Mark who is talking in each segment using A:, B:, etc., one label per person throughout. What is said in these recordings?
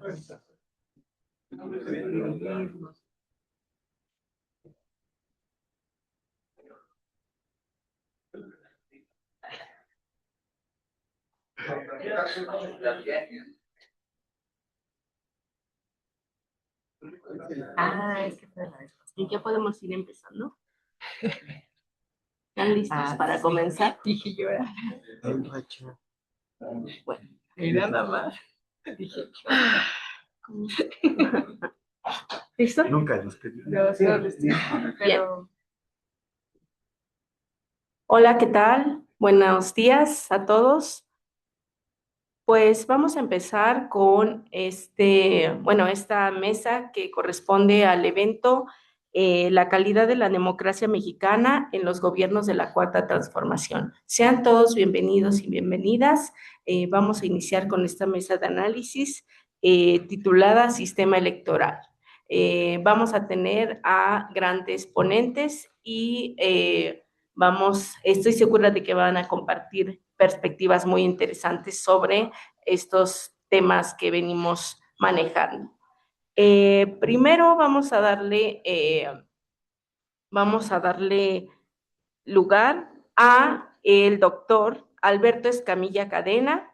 A: Es que fue la respuesta. ¿Y ya podemos ir empezando? ¿Están listos para comenzar?
B: Dije yo,
A: Bueno,
B: mira nada más. Dije
A: ¿listo?
C: Nunca los pedí.
A: Bien. Hola, ¿qué tal? Buenos días a todos. Pues vamos a empezar con esta mesa que corresponde al evento La calidad de la democracia mexicana en los gobiernos de la Cuarta Transformación. Sean todos bienvenidos y bienvenidas. Vamos a iniciar con esta mesa de análisis titulada Sistema Electoral. Vamos a tener a grandes ponentes y estoy segura de que van a compartir perspectivas muy interesantes sobre estos temas que venimos manejando. Primero vamos a darle lugar a el doctor Alberto Escamilla Cadena.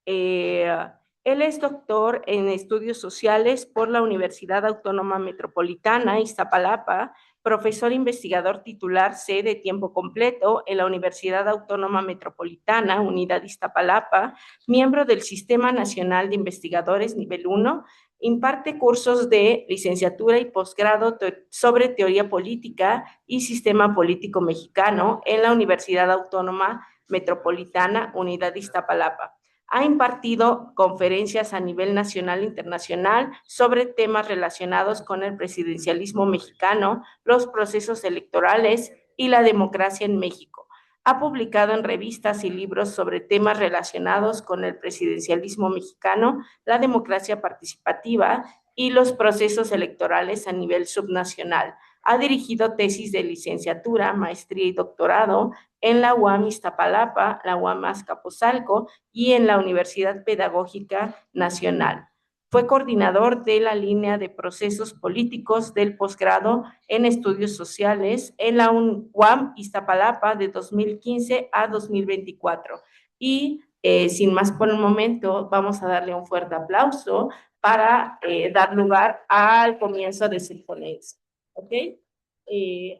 A: Él es doctor en estudios sociales por la Universidad Autónoma Metropolitana, Iztapalapa, profesor investigador titular C de tiempo completo en la Universidad Autónoma Metropolitana, Unidad Iztapalapa, miembro del Sistema Nacional de Investigadores Nivel 1, imparte cursos de licenciatura y posgrado sobre teoría política y sistema político mexicano en la Universidad Autónoma Metropolitana, Unidad Iztapalapa. Ha impartido conferencias a nivel nacional e internacional sobre temas relacionados con el presidencialismo mexicano, los procesos electorales y la democracia en México. Ha publicado en revistas y libros sobre temas relacionados con el presidencialismo mexicano, la democracia participativa y los procesos electorales a nivel subnacional. Ha dirigido tesis de licenciatura, maestría y doctorado en la UAM Iztapalapa, la UAM Azcapotzalco y en la Universidad Pedagógica Nacional. Fue coordinador de la línea de procesos políticos del posgrado en estudios sociales en la UAM Iztapalapa de 2015 a 2024. Y sin más por el momento, vamos a darle un fuerte aplauso para dar lugar al comienzo de su ponencia. ¿Ok?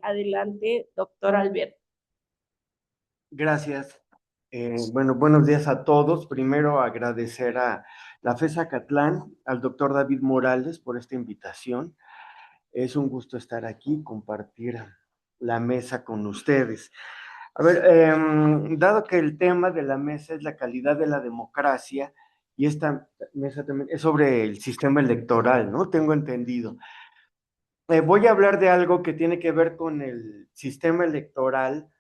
A: Adelante, doctor Alberto.
C: Gracias. Bueno, buenos días a todos. Primero agradecer a la FES Acatlán, al doctor David Morales por esta invitación. Es un gusto estar aquí, compartir la mesa con ustedes. A ver, dado que el tema de la mesa es la calidad de la democracia, y esta mesa también es sobre el sistema electoral, ¿no? Tengo entendido. Voy a hablar de algo que tiene que ver con el sistema electoral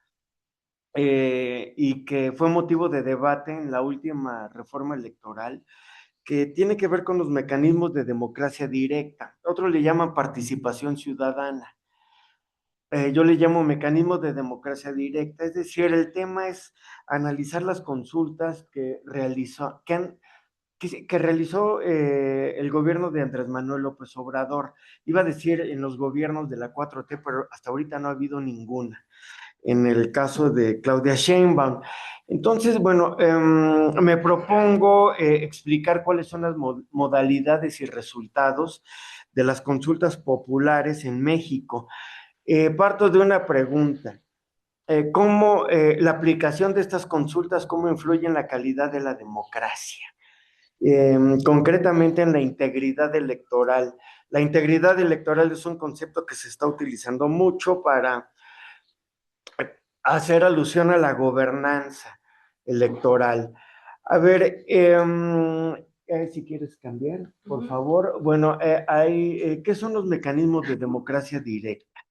C: y que fue motivo de debate en la última reforma electoral, que tiene que ver con los mecanismos de democracia directa. Otros le llaman participación ciudadana. Yo le llamo mecanismos de democracia directa, es decir, el tema es analizar las consultas que realizó el gobierno de Andrés Manuel López Obrador. Iba a decir en los gobiernos de la 4T, pero hasta ahorita no ha habido ninguna. En el caso de Claudia Sheinbaum. Entonces, bueno, me propongo explicar cuáles son las modalidades y resultados de las consultas populares en México. Parto de una pregunta. ¿Cómo la aplicación de estas consultas, cómo influye en la calidad de la democracia? Concretamente en la integridad electoral. La integridad electoral es un concepto que se está utilizando mucho para hacer alusión a la gobernanza electoral. A ver, si quieres cambiar, por favor. Bueno, ¿qué son los mecanismos de democracia directa?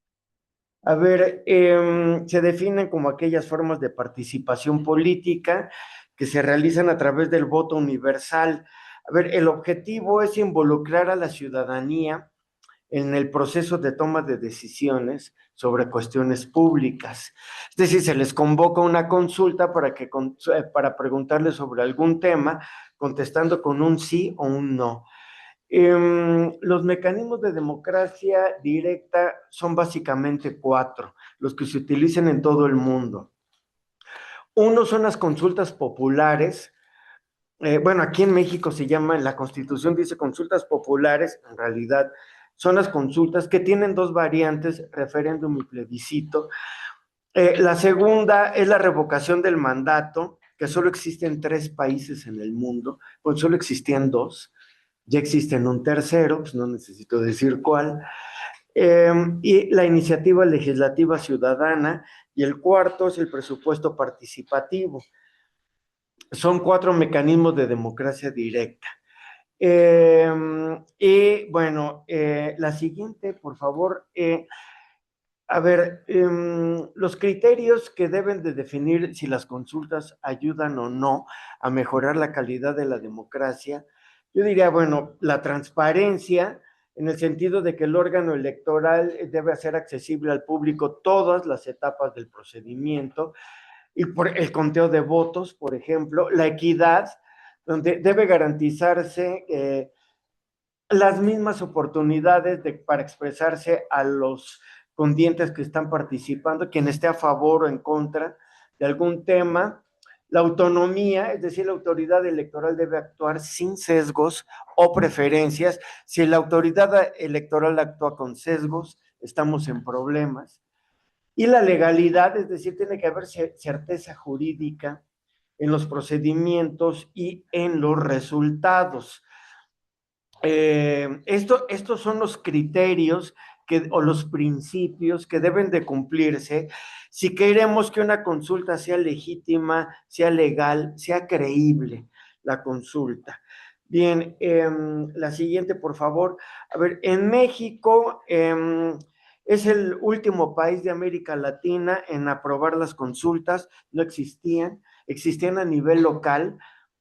C: A ver, se definen como aquellas formas de participación política que se realizan a través del voto universal. A ver, el objetivo es involucrar a la ciudadanía en el proceso de toma de decisiones sobre cuestiones públicas. Es decir, se les convoca una consulta para preguntarles sobre algún tema, contestando con un sí o un no. Los mecanismos de democracia directa son básicamente 4, los que se utilizan en todo el mundo. Uno son las consultas populares. Bueno, aquí en México se llama, la Constitución dice consultas populares, en realidad son las consultas que tienen 2 variantes, referéndum y plebiscito. La segunda es la revocación del mandato, que solo existe en 3 países en el mundo, pues solo existían 2, ya existen un tercero, pues no necesito decir cuál, y la iniciativa legislativa ciudadana, y el cuarto es el presupuesto participativo. Son 4 mecanismos de democracia directa. Y bueno, la siguiente, por favor. A ver, los criterios que deben de definir si las consultas ayudan o no a mejorar la calidad de la democracia, yo diría, bueno, la transparencia, en el sentido de que el órgano electoral debe hacer accesible al público todas las etapas del procedimiento, y por el conteo de votos, por ejemplo, la equidad, donde debe garantizarse las mismas oportunidades para expresarse a los condientes que están participando, quien esté a favor o en contra de algún tema. La autonomía, es decir, la autoridad electoral debe actuar sin sesgos o preferencias. Si la autoridad electoral actúa con sesgos, estamos en problemas. Y la legalidad, es decir, tiene que haber certeza jurídica en los procedimientos y en los resultados. Estos son los criterios o los principios que deben de cumplirse si queremos que una consulta sea legítima, sea legal, sea creíble la consulta. Bien, la siguiente, por favor. A ver, en México es el último país de América Latina en aprobar las consultas. No existían a nivel local,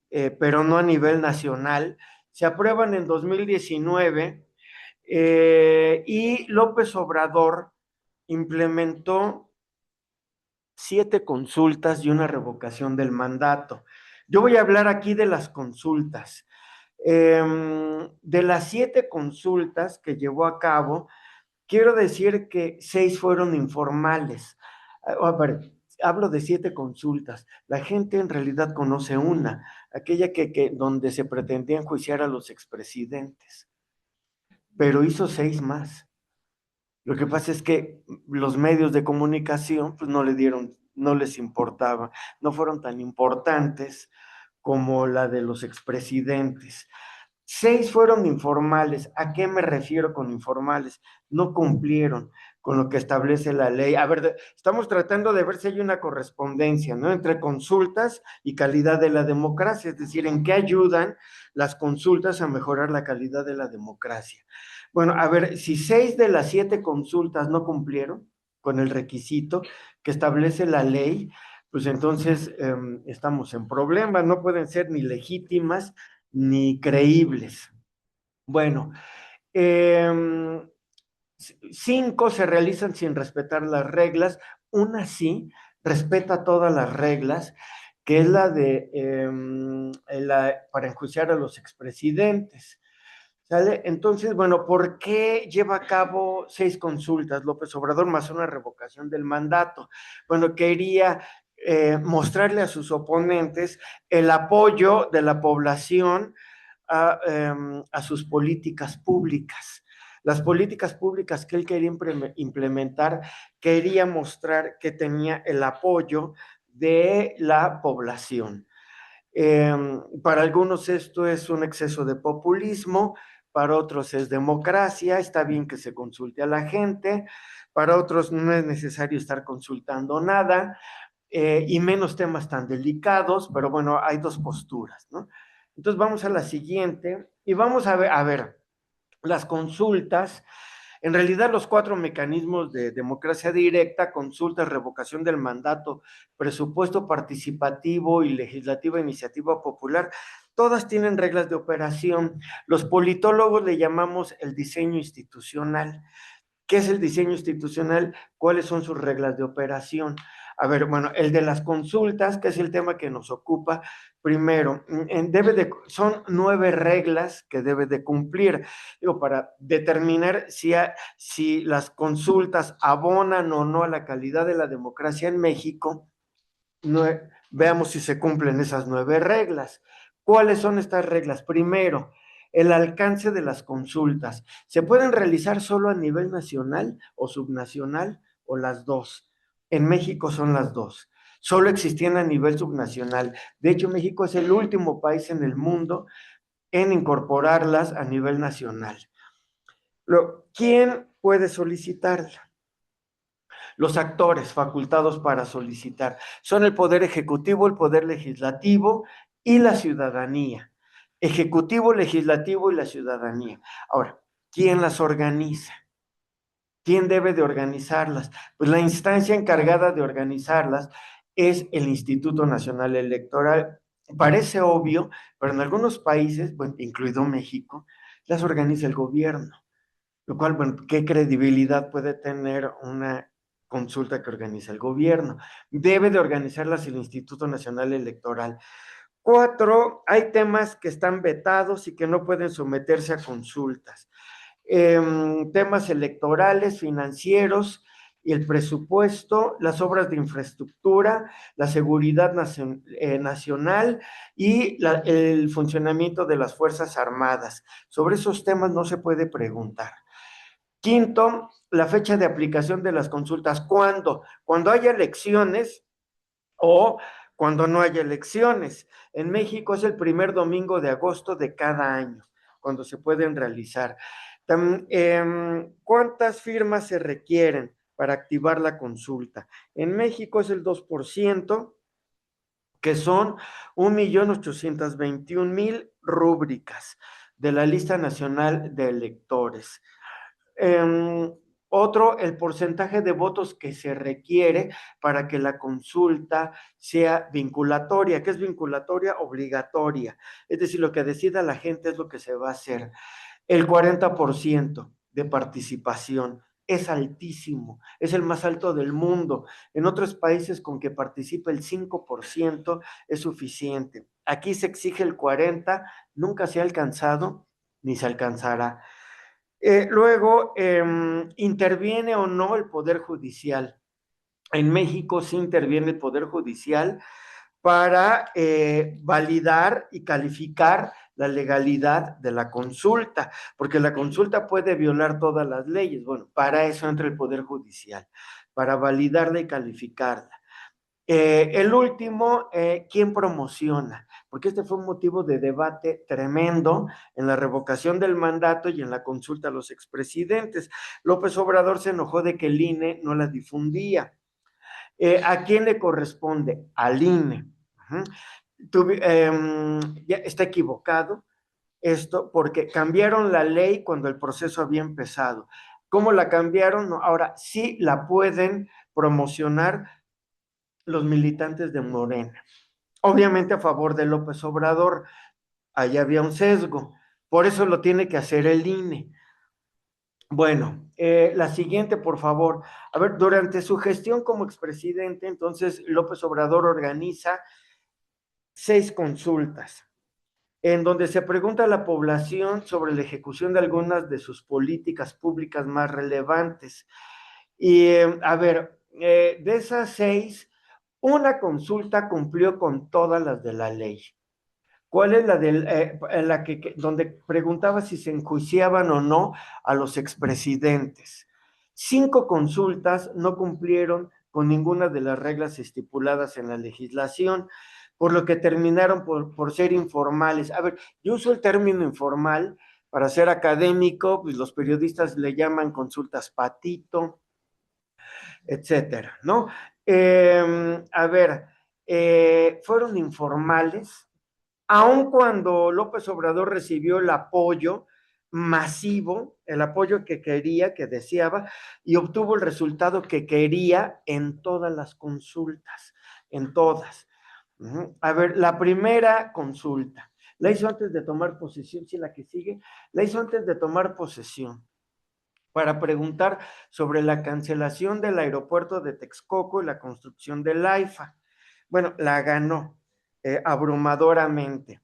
C: pero no a nivel nacional. Se aprueban en 2019 y López Obrador implementó 7 consultas y una revocación del mandato. Yo voy a hablar aquí de las consultas. De las 7 consultas que llevó a cabo, quiero decir que 6 fueron informales. A ver, hablo de 7 consultas. La gente en realidad conoce una, aquella donde se pretendía enjuiciar a los expresidentes, pero hizo 6 más. Lo que pasa es que los medios de comunicación pues no les importaba, no fueron tan importantes como la de los expresidentes. 6 fueron informales. ¿A qué me refiero con informales? No cumplieron con lo que establece la ley. A ver, estamos tratando de ver si hay una correspondencia, ¿no?, entre consultas y calidad de la democracia, es decir, en qué ayudan las consultas a mejorar la calidad de la democracia. Bueno, a ver, si 6 de las 7 consultas no cumplieron con el requisito que establece la ley, pues entonces estamos en problemas, no pueden ser ni legítimas ni creíbles. Bueno, 5 se realizan sin respetar las reglas, una sí respeta todas las reglas, que es la para enjuiciar a los expresidentes. ¿Sale? Entonces, bueno, ¿por qué lleva a cabo 6 consultas López Obrador más una revocación del mandato? Bueno, quería mostrarle a sus oponentes el apoyo de la población a sus políticas públicas. Las políticas públicas que él quería implementar, quería mostrar que tenía el apoyo de la población. Para algunos esto es un exceso de populismo, para otros es democracia, está bien que se consulte a la gente, para otros no es necesario estar consultando nada, y menos temas tan delicados, pero bueno, hay 2 posturas, ¿no? Entonces vamos a la siguiente y vamos a ver las consultas. En realidad, los 4 mecanismos de democracia directa, consulta, revocación del mandato, presupuesto participativo y legislativa iniciativa popular, todas tienen reglas de operación. Los politólogos le llamamos el diseño institucional. ¿Qué es el diseño institucional? ¿Cuáles son sus reglas de operación? A ver, bueno, el de las consultas, que es el tema que nos ocupa, Primero, son 9 reglas que debe de cumplir, digo, para determinar si las consultas abonan o no a la calidad de la democracia en México. Veamos si se cumplen esas 9 reglas. ¿Cuáles son estas reglas? Primero, el alcance de las consultas. ¿Se pueden realizar solo a nivel nacional o subnacional o las dos? En México son las dos. Solo existían a nivel subnacional. De hecho, México es el último país en el mundo en incorporarlas a nivel nacional. ¿Quién puede solicitarla? Los actores facultados para solicitar son el Poder Ejecutivo, el Poder Legislativo y la ciudadanía. Ejecutivo, Legislativo y la ciudadanía. Ahora, ¿quién las organiza? ¿Quién debe de organizarlas? Pues la instancia encargada de organizarlas es el Instituto Nacional Electoral. Parece obvio, pero en algunos países, bueno, incluido México, las organiza el gobierno. Lo cual, bueno, ¿qué credibilidad puede tener una consulta que organiza el gobierno? Debe de organizarlas el Instituto Nacional Electoral. 4, hay temas que están vetados y que no pueden someterse a consultas. Temas electorales, financieros y el presupuesto, las obras de infraestructura, la seguridad nacional y el funcionamiento de las Fuerzas Armadas. Sobre esos temas no se puede preguntar. Quinto, la fecha de aplicación de las consultas. ¿Cuándo? Cuando haya elecciones o cuando no haya elecciones. En México es el primer domingo de agosto de cada año, cuando se pueden realizar. ¿Cuántas firmas se requieren para activar la consulta? En México es el 2%, que son 1.821.000 rúbricas de la lista nacional de electores. Otro, el porcentaje de votos que se requiere para que la consulta sea vinculatoria. ¿Qué es vinculatoria? Obligatoria. Es decir, lo que decida la gente es lo que se va a hacer. El 40% de participación es altísimo, es el más alto del mundo. En otros países con que participe el 5% es suficiente. Aquí se exige el 40%, nunca se ha alcanzado ni se alcanzará. Luego, ¿interviene o no el Poder Judicial? En México sí interviene el Poder Judicial para validar y calificar la legalidad de la consulta, porque la consulta puede violar todas las leyes. Bueno, para eso entra el Poder Judicial, para validarla y calificarla. El último, ¿quién promociona? Porque este fue un motivo de debate tremendo en la revocación del mandato y en la consulta a los expresidentes. López Obrador se enojó de que el INE no la difundía. ¿A quién le corresponde? Al INE. Ya está equivocado esto porque cambiaron la ley cuando el proceso había empezado. ¿Cómo la cambiaron? No, ahora sí la pueden promocionar los militantes de Morena. Obviamente a favor de López Obrador, ahí había un sesgo, por eso lo tiene que hacer el INE. Bueno, la siguiente, por favor. A ver, durante su gestión como expresidente, entonces López Obrador organiza 6 consultas, en donde se pregunta a la población sobre la ejecución de algunas de sus políticas públicas más relevantes. Y, a ver, de esas 6, una consulta cumplió con todas las de la ley. ¿Cuál es la donde preguntaba si se enjuiciaban o no a los expresidentes? 5 consultas no cumplieron con ninguna de las reglas estipuladas en la legislación, por lo que terminaron por ser informales. A ver, yo uso el término informal para ser académico, pues los periodistas le llaman consultas patito, etcétera, ¿no? A ver, fueron informales, aun cuando López Obrador recibió el apoyo masivo, el apoyo que quería, que deseaba, y obtuvo el resultado que quería en todas las consultas, en todas. A ver, la primera consulta, la hizo antes de tomar posesión, sí, la que sigue, la hizo antes de tomar posesión, para preguntar sobre la cancelación del aeropuerto de Texcoco y la construcción del AIFA. Bueno, la ganó. abrumadoramente.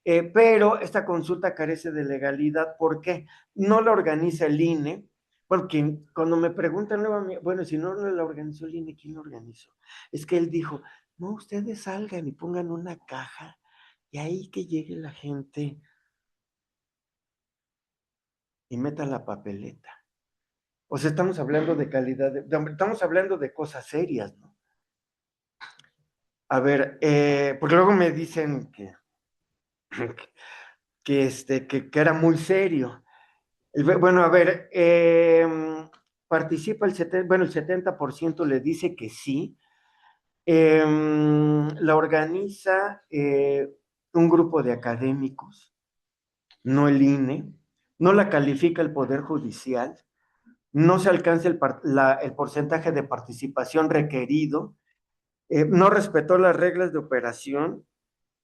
C: Pero esta consulta carece de legalidad. ¿Por qué? No la organiza el INE, porque cuando me preguntan nuevamente, bueno, si no la organizó el INE, ¿quién lo organizó? Es que él dijo, no, ustedes salgan y pongan una caja y ahí que llegue la gente y meta la papeleta. O sea, estamos hablando de calidad, estamos hablando de cosas serias, ¿no? A ver, porque luego me dicen que era muy serio. Bueno, a ver, participa el 70% le dice que sí. La organiza un grupo de académicos, no el INE, no la califica el Poder Judicial, no se alcanza el porcentaje de participación requerido, no respetó las reglas de operación,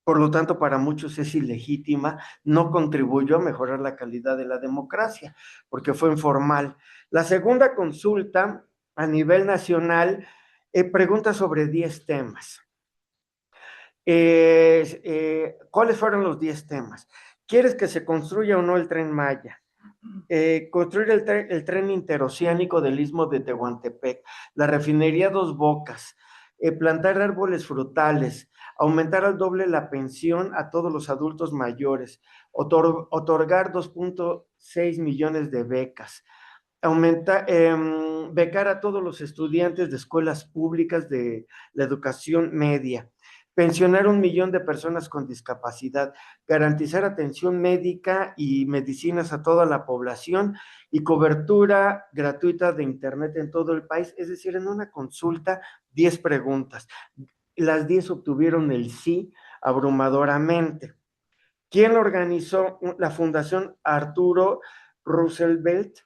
C: por lo tanto para muchos es ilegítima, no contribuyó a mejorar la calidad de la democracia, porque fue informal. La segunda consulta a nivel nacional pregunta sobre 10 temas. ¿Cuáles fueron los 10 temas? ¿Quieres que se construya o no el Tren Maya? Construir el tren interoceánico del Istmo de Tehuantepec, la refinería Dos Bocas, plantar árboles frutales, aumentar al doble la pensión a todos los adultos mayores, otorgar 2.6 millones de becas, becar a todos los estudiantes de escuelas públicas de la educación media, pensionar 1 millón de personas con discapacidad, garantizar atención médica y medicinas a toda la población y cobertura gratuita de Internet en todo el país. Es decir, en una consulta, 10 preguntas. Las 10 obtuvieron el sí abrumadoramente. ¿Quién organizó la Fundación Arturo Roosevelt?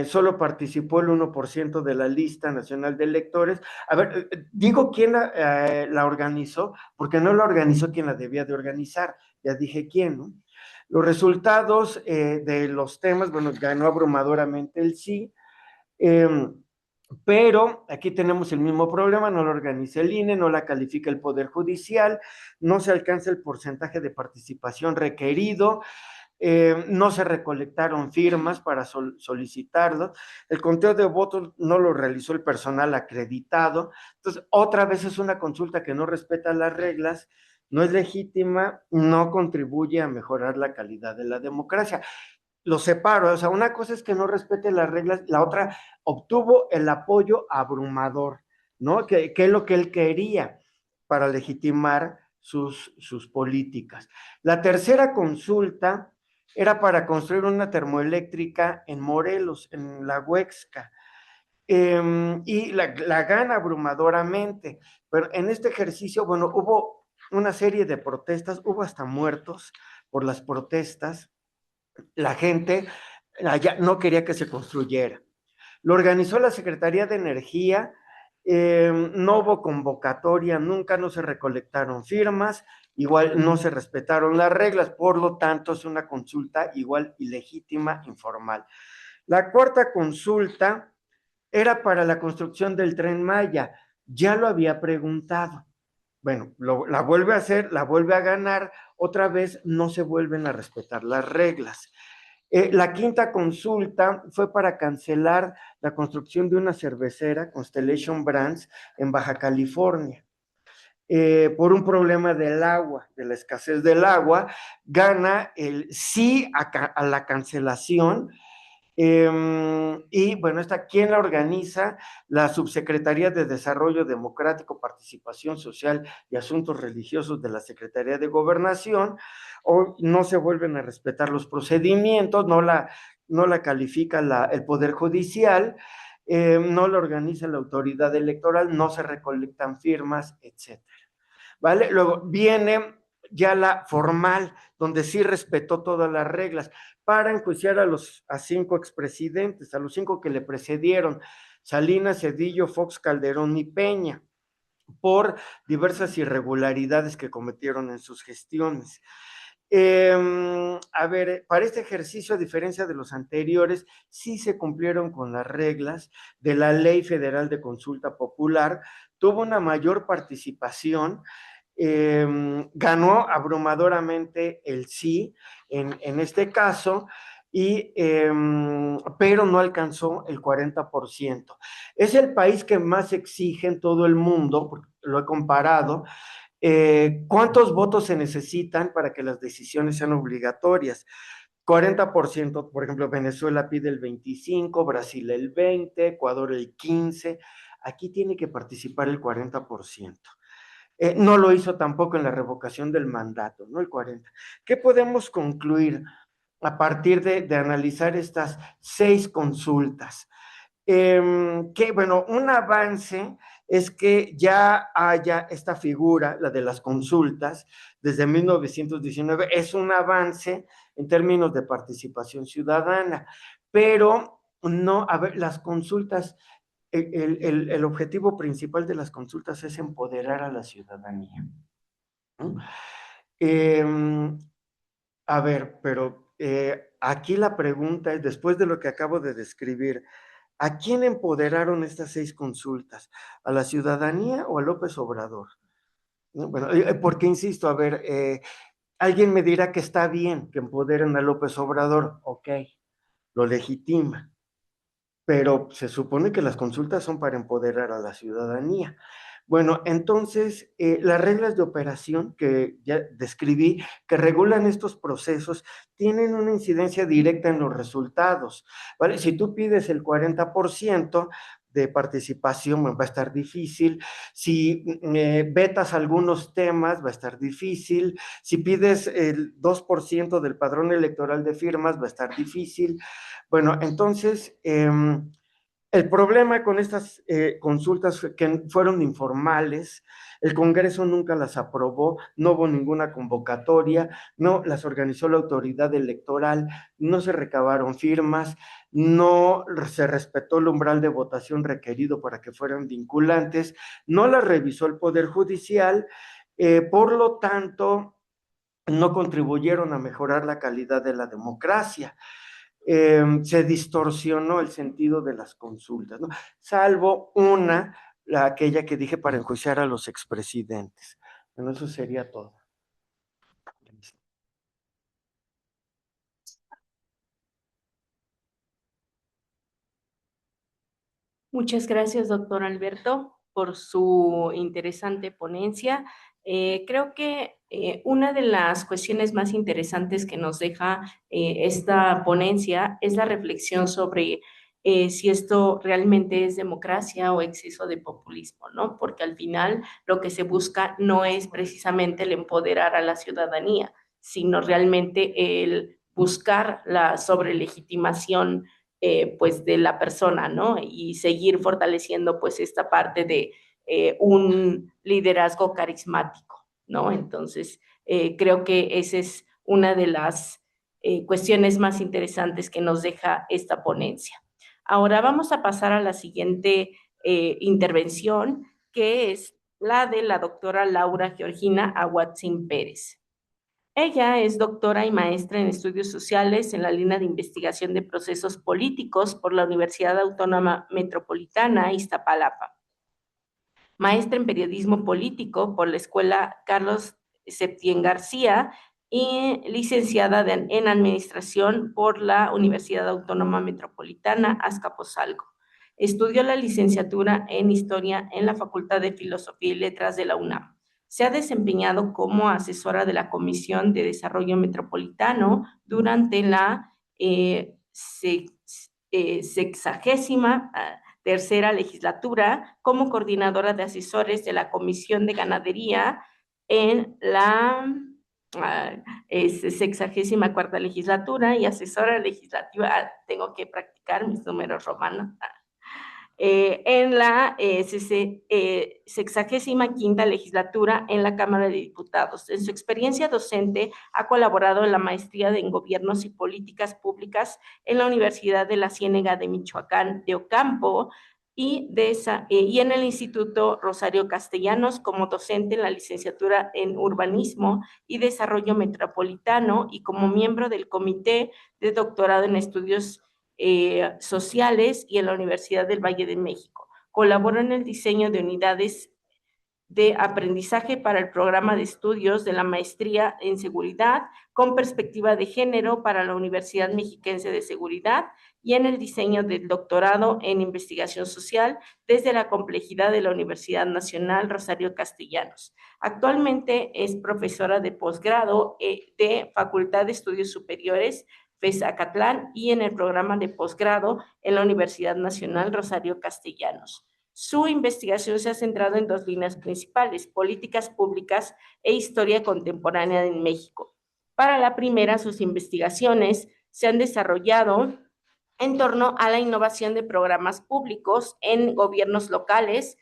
C: Solo participó el 1% de la lista nacional de electores. A ver, digo quién la organizó, porque no la organizó quien la debía de organizar, ya dije quién, ¿no? Los resultados de los temas, bueno, ganó abrumadoramente el sí, pero aquí tenemos el mismo problema, no la organiza el INE, no la califica el Poder Judicial, no se alcanza el porcentaje de participación requerido, no se recolectaron firmas para solicitarlo, el conteo de votos no lo realizó el personal acreditado. Entonces, otra vez es una consulta que no respeta las reglas, no es legítima, no contribuye a mejorar la calidad de la democracia. Lo separo, o sea, una cosa es que no respete las reglas, la otra obtuvo el apoyo abrumador, ¿no? Que es lo que él quería para legitimar sus políticas. La tercera consulta era para construir una termoeléctrica en Morelos, en la Huexca, y la gana abrumadoramente, pero en este ejercicio, bueno, hubo una serie de protestas, hubo hasta muertos por las protestas, la gente allá no quería que se construyera. Lo organizó la Secretaría de Energía, no hubo convocatoria, nunca no se recolectaron firmas, igual no se respetaron las reglas, por lo tanto es una consulta igual ilegítima, informal. La cuarta consulta era para la construcción del Tren Maya, ya lo había preguntado. Bueno, la vuelve a hacer, la vuelve a ganar, otra vez no se vuelven a respetar las reglas. La quinta consulta fue para cancelar la construcción de una cervecera, Constellation Brands, en Baja California. Por un problema del agua, de la escasez del agua, gana el sí a la cancelación. Y bueno, ¿quién la organiza? La Subsecretaría de Desarrollo Democrático, Participación Social y Asuntos Religiosos de la Secretaría de Gobernación. Hoy no se vuelven a respetar los procedimientos, no la califica el Poder Judicial, no la organiza la autoridad electoral, no se recolectan firmas, etcétera. ¿Vale? Luego viene ya la formal, donde sí respetó todas las reglas, para enjuiciar a 5 expresidentes, a los 5 que le precedieron, Salinas, Cedillo, Fox, Calderón y Peña, por diversas irregularidades que cometieron en sus gestiones. A ver, para este ejercicio, a diferencia de los anteriores, sí se cumplieron con las reglas de la Ley Federal de Consulta Popular, tuvo una mayor participación, ganó abrumadoramente el sí en este caso, pero no alcanzó el 40%. Es el país que más exige en todo el mundo, porque lo he comparado, ¿cuántos votos se necesitan para que las decisiones sean obligatorias? 40%, por ejemplo, Venezuela pide el 25%, Brasil el 20%, Ecuador el 15%, aquí tiene que participar el 40%. No lo hizo tampoco en la revocación del mandato, ¿no? El 40%. ¿Qué podemos concluir a partir de analizar estas 6 consultas? Que, bueno, un avance es que ya haya esta figura, la de las consultas, desde 1919, es un avance en términos de participación ciudadana, pero no, a ver, las consultas, el objetivo principal de las consultas es empoderar a la ciudadanía, ¿no? A ver, pero aquí la pregunta es, después de lo que acabo de describir, ¿a quién empoderaron estas 6 consultas? ¿A la ciudadanía o a López Obrador? ¿No? Bueno, porque insisto, a ver, alguien me dirá que está bien que empoderen a López Obrador, ok, lo legitima, pero se supone que las consultas son para empoderar a la ciudadanía. Bueno, entonces, las reglas de operación que ya describí, que regulan estos procesos, tienen una incidencia directa en los resultados, ¿vale? Si tú pides el 40% de participación, va a estar difícil. Si vetas algunos temas, va a estar difícil. Si pides el 2% del padrón electoral de firmas, va a estar difícil. Bueno, entonces, el problema con estas consultas que fueron informales, el Congreso nunca las aprobó, no hubo ninguna convocatoria, no las organizó la autoridad electoral, no se recabaron firmas, no se respetó el umbral de votación requerido para que fueran vinculantes, no las revisó el Poder Judicial, por lo tanto, no contribuyeron a mejorar la calidad de la democracia. Se distorsionó el sentido de las consultas, ¿no? Salvo aquella que dije para enjuiciar a los expresidentes. Bueno, eso sería todo.
A: Muchas gracias, doctor Alberto, por su interesante ponencia. Creo que una de las cuestiones más interesantes que nos deja esta ponencia es la reflexión sobre si esto realmente es democracia o exceso de populismo, ¿no? Porque al final lo que se busca no es precisamente el empoderar a la ciudadanía, sino realmente el buscar la sobrelegitimación pues de la persona, ¿no? Y seguir fortaleciendo pues esta parte de un liderazgo carismático, ¿no? Entonces, creo que esa es una de las cuestiones más interesantes que nos deja esta ponencia. Ahora vamos a pasar a la siguiente intervención, que es la de la doctora Laura Georgina Aguatzin Pérez. Ella es doctora y maestra en estudios sociales en la línea de investigación de procesos políticos por la Universidad Autónoma Metropolitana Iztapalapa. Maestra en periodismo político por la Escuela Carlos Septién García y licenciada en administración por la Universidad Autónoma Metropolitana Azcapotzalco. Estudió la licenciatura en historia en la Facultad de Filosofía y Letras de la UNAM. Se ha desempeñado como asesora de la Comisión de Desarrollo Metropolitano durante la 60ª tercera legislatura como coordinadora de asesores de la Comisión de Ganadería en la 64ª legislatura y asesora legislativa, tengo que practicar mis números romanos, en la 65ª legislatura en la Cámara de Diputados. En su experiencia docente ha colaborado en la maestría en Gobiernos y Políticas Públicas en la Universidad de la Ciénega de Michoacán de Ocampo y en el Instituto Rosario Castellanos como docente en la licenciatura en Urbanismo y Desarrollo Metropolitano y como miembro del Comité de Doctorado en Estudios Sociales y en la Universidad del Valle de México. Colaboró en el diseño de unidades de aprendizaje para el programa de estudios de la maestría en seguridad con perspectiva de género para la Universidad Mexiquense de Seguridad y en el diseño del doctorado en investigación social desde la complejidad de la Universidad Nacional Rosario Castellanos. Actualmente es profesora de posgrado de Facultad de Estudios Superiores FES Acatlán y en el programa de posgrado en la Universidad Nacional Rosario Castellanos. Su investigación se ha centrado en dos líneas principales: políticas públicas e historia contemporánea en México. Para la primera, sus investigaciones se han desarrollado en torno a la innovación de programas públicos en gobiernos locales,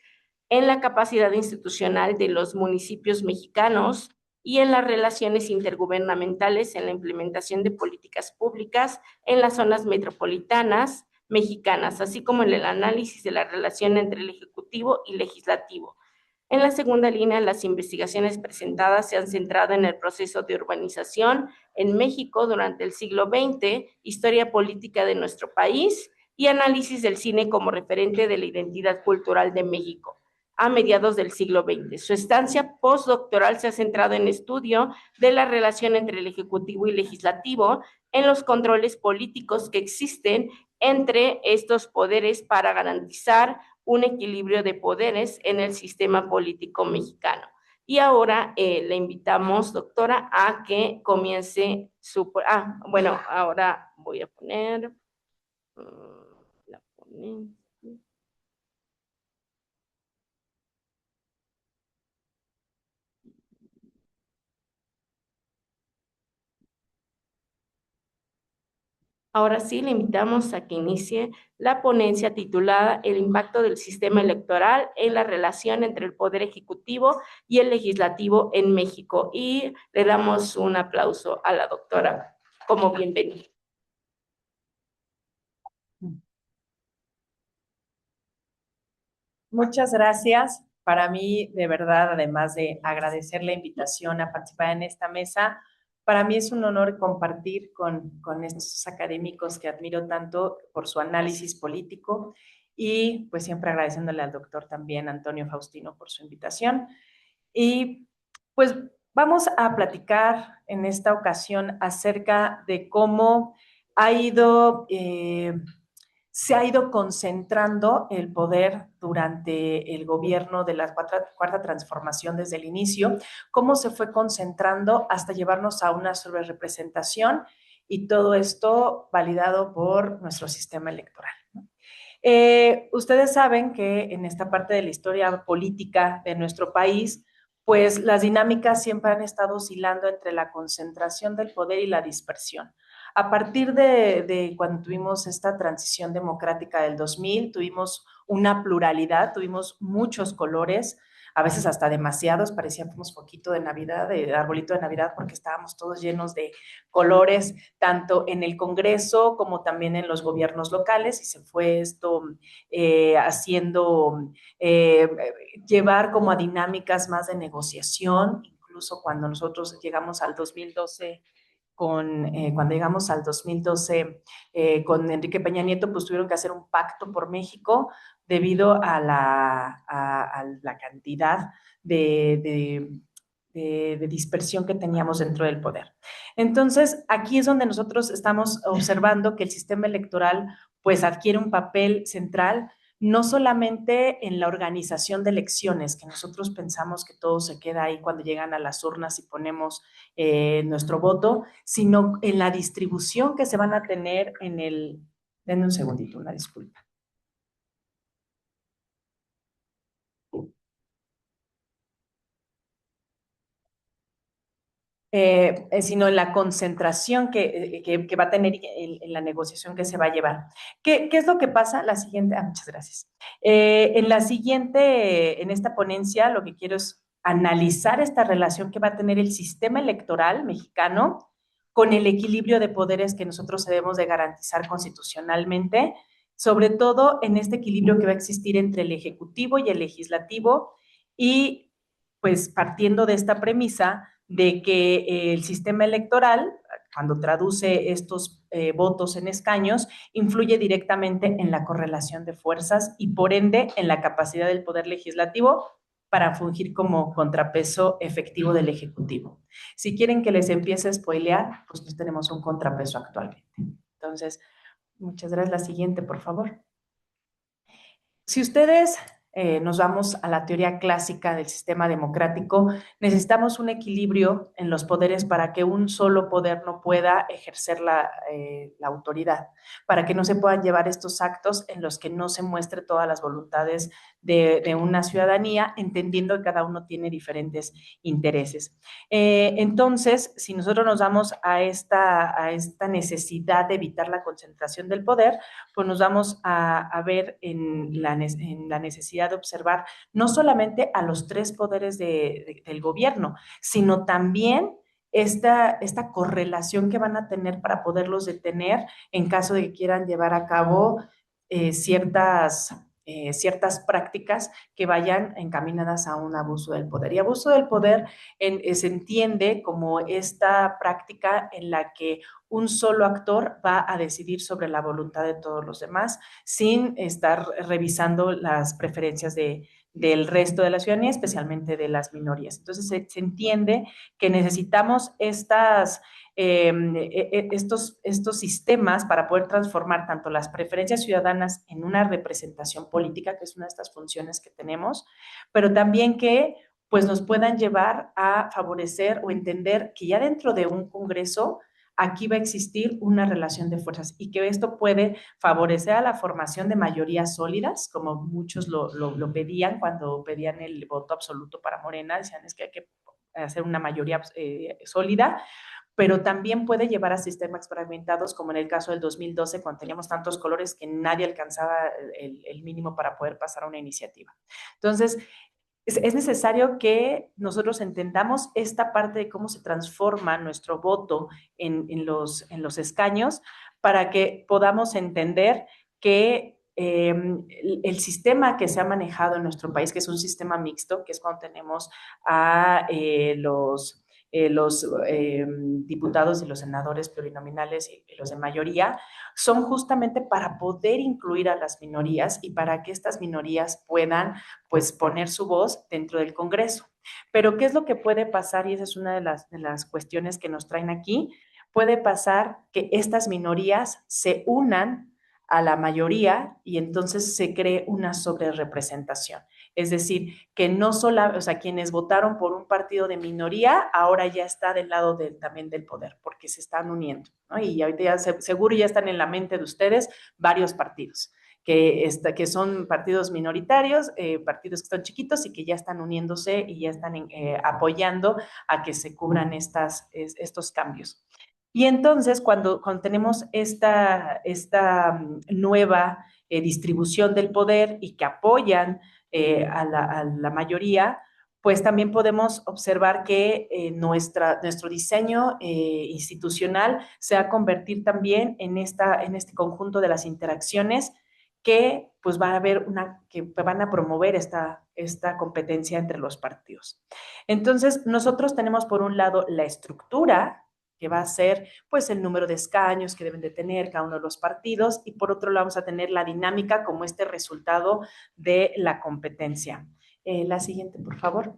A: en la capacidad institucional de los municipios mexicanos y en las relaciones intergubernamentales en la implementación de políticas públicas en las zonas metropolitanas mexicanas, así como en el análisis de la relación entre el Ejecutivo y Legislativo. En la segunda línea, las investigaciones presentadas se han centrado en el proceso de urbanización en México durante el siglo XX, historia política de nuestro país y análisis del cine como referente de la identidad cultural de México a mediados del siglo XX. Su estancia postdoctoral se ha centrado en estudio de la relación entre el Ejecutivo y Legislativo, en los controles políticos que existen entre estos poderes para garantizar un equilibrio de poderes en el sistema político mexicano. Y ahora le invitamos, doctora, a que comience su... bueno, ahora voy a poner la ponencia. Ahora sí, le invitamos a que inicie la ponencia titulada El impacto del sistema electoral en la relación entre el Poder Ejecutivo y el Legislativo en México. Y le damos un aplauso a la doctora como bienvenida.
B: Muchas gracias. Para mí, de verdad, además de agradecer la invitación a participar en esta mesa, para mí es un honor compartir con estos académicos que admiro tanto por su análisis político y pues siempre agradeciéndole al doctor también, Antonio Faustino, por su invitación. Y pues vamos a platicar en esta ocasión acerca de cómo ha ido... se ha ido concentrando el poder durante el gobierno de la cuarta transformación desde el inicio, cómo se fue concentrando hasta llevarnos a una sobrerepresentación y todo esto validado por nuestro sistema electoral. Ustedes saben que en esta parte de la historia política de nuestro país, pues las dinámicas siempre han estado oscilando entre la concentración del poder y la dispersión. A partir de cuando tuvimos esta transición democrática del 2000, tuvimos una pluralidad, tuvimos muchos colores, a veces hasta demasiados, parecíamos poquito de Navidad, de arbolito de Navidad, porque estábamos todos llenos de colores, tanto en el Congreso como también en los gobiernos locales, y se fue esto haciendo, llevar como a dinámicas más de negociación, incluso cuando nosotros llegamos al 2012, cuando llegamos al 2012 con Enrique Peña Nieto, pues tuvieron que hacer un pacto por México debido a la cantidad de dispersión que teníamos dentro del poder. Entonces, aquí es donde nosotros estamos observando que el sistema electoral pues adquiere un papel central, no solamente en la organización de elecciones, que nosotros pensamos que todo se queda ahí cuando llegan a las urnas y ponemos nuestro voto, sino en la distribución que se van a tener en el... Denme un segundito, una disculpa. Sino en la concentración que va a tener en la negociación que se va a llevar. ¿Qué es lo que pasa? La siguiente, muchas gracias. En la siguiente, en esta ponencia, lo que quiero es analizar esta relación que va a tener el sistema electoral mexicano con el equilibrio de poderes que nosotros debemos de garantizar constitucionalmente, sobre todo en este equilibrio que va a existir entre el Ejecutivo y el Legislativo, y pues partiendo de esta premisa de que el sistema electoral, cuando traduce estos votos en escaños, influye directamente en la correlación de fuerzas y por ende en la capacidad del poder legislativo para fungir como contrapeso efectivo del Ejecutivo. Si quieren que les empiece a spoilear, pues no tenemos un contrapeso actualmente. Entonces, muchas gracias. La siguiente, por favor. Si ustedes nos vamos a la teoría clásica del sistema democrático, necesitamos un equilibrio en los poderes para que un solo poder no pueda ejercer la autoridad, para que no se puedan llevar estos actos en los que no se muestre todas las voluntades de una ciudadanía, entendiendo que cada uno tiene diferentes intereses. Entonces, si nosotros nos vamos a esta necesidad de evitar la concentración del poder, pues nos vamos a ver en la necesidad de observar no solamente a los tres poderes del gobierno, sino también esta correlación que van a tener para poderlos detener en caso de que quieran llevar a cabo ciertas prácticas que vayan encaminadas a un abuso del poder. Y abuso del poder se entiende como esta práctica en la que un solo actor va a decidir sobre la voluntad de todos los demás sin estar revisando las preferencias del resto de la ciudadanía, especialmente de las minorías. Entonces, se entiende que necesitamos estos sistemas para poder transformar tanto las preferencias ciudadanas en una representación política, que es una de estas funciones que tenemos, pero también que pues nos puedan llevar a favorecer o entender que ya dentro de un Congreso aquí va a existir una relación de fuerzas y que esto puede favorecer a la formación de mayorías sólidas, como muchos lo pedían cuando pedían el voto absoluto para Morena, decían es que hay que hacer una mayoría sólida, pero también puede llevar a sistemas fragmentados, como en el caso del 2012, cuando teníamos tantos colores que nadie alcanzaba el mínimo para poder pasar a una iniciativa. Entonces, es necesario que nosotros entendamos esta parte de cómo se transforma nuestro voto en los escaños para que podamos entender que el sistema que se ha manejado en nuestro país, que es un sistema mixto, que es cuando tenemos a los diputados y los senadores plurinominales y los de mayoría, son justamente para poder incluir a las minorías y para que estas minorías puedan pues poner su voz dentro del Congreso. Pero ¿qué es lo que puede pasar? Y esa es una de las cuestiones que nos traen aquí. Puede pasar que estas minorías se unan a la mayoría y entonces se cree una sobrerepresentación. Es decir, que no solo, o sea, quienes votaron por un partido de minoría, ahora ya está del lado también del poder, porque se están uniendo, ¿no? Y ahorita ya seguro ya están en la mente de ustedes varios partidos. Que son partidos minoritarios, partidos que están chiquitos y que ya están uniéndose y ya están apoyando a que se cubran estos cambios. Y entonces, cuando tenemos esta nueva distribución del poder y que apoyan a la mayoría, pues también podemos observar que nuestro diseño institucional se va a convertir también en este conjunto de las interacciones que pues que van a promover esta competencia entre los partidos. Entonces, nosotros tenemos por un lado la estructura, que va a ser pues el número de escaños que deben de tener cada uno de los partidos, y por otro lado vamos a tener la dinámica como este resultado de la competencia. La siguiente, por favor.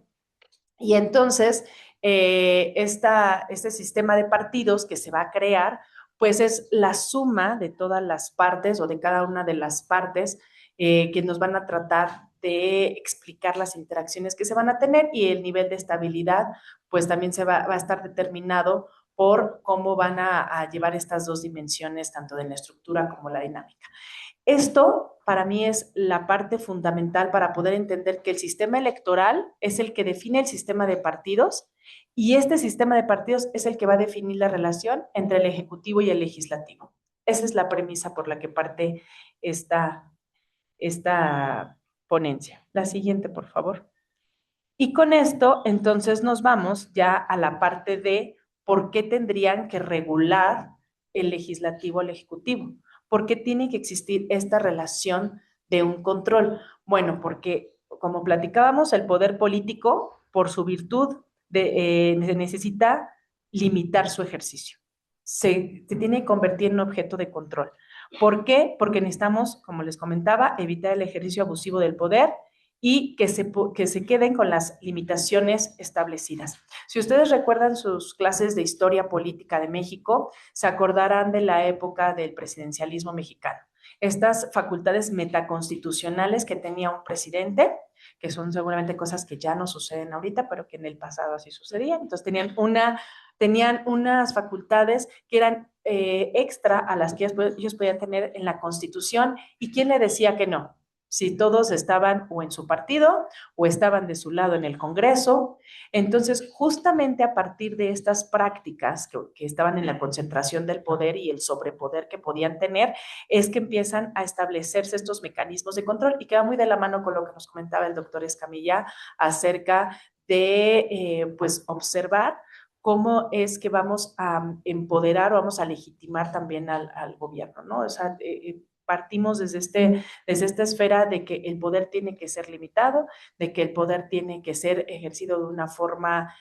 B: Y entonces, este sistema de partidos que se va a crear, pues es la suma de todas las partes o de cada una de las partes que nos van a tratar de explicar las interacciones que se van a tener, y el nivel de estabilidad, pues también va a estar determinado por cómo van a llevar estas dos dimensiones, tanto de la estructura como la dinámica. Esto para mí es la parte fundamental para poder entender que el sistema electoral es el que define el sistema de partidos, y este sistema de partidos es el que va a definir la relación entre el Ejecutivo y el Legislativo. Esa es la premisa por la que parte esta ponencia. La siguiente, por favor. Y con esto, entonces, nos vamos ya a la parte de por qué tendrían que regular el legislativo al ejecutivo. ¿Por qué tiene que existir esta relación de un control? Bueno, porque, como platicábamos, el poder político, por su virtud, necesita limitar su ejercicio. Se tiene que convertir en objeto de control. ¿Por qué? Porque necesitamos, como les comentaba, evitar el ejercicio abusivo del poder y que se queden con las limitaciones establecidas. Si ustedes recuerdan sus clases de historia política de México, se acordarán de la época del presidencialismo mexicano. Estas facultades metaconstitucionales que tenía un presidente, que son seguramente cosas que ya no suceden ahorita, pero que en el pasado así sucedían. Entonces tenían unas facultades que eran extra a las que ellos podían tener en la Constitución. ¿Y quién le decía que no? Si todos estaban o en su partido o estaban de su lado en el Congreso. Entonces, justamente a partir de estas prácticas que estaban en la concentración del poder y el sobrepoder que podían tener, es que empiezan a establecerse estos mecanismos de control, y queda muy de la mano con lo que nos comentaba el doctor Escamilla acerca de pues observar cómo es que vamos a empoderar o vamos a legitimar también al gobierno, ¿no? O sea, partimos desde esta esfera de que el poder tiene que ser limitado, de que el poder tiene que ser ejercido de una forma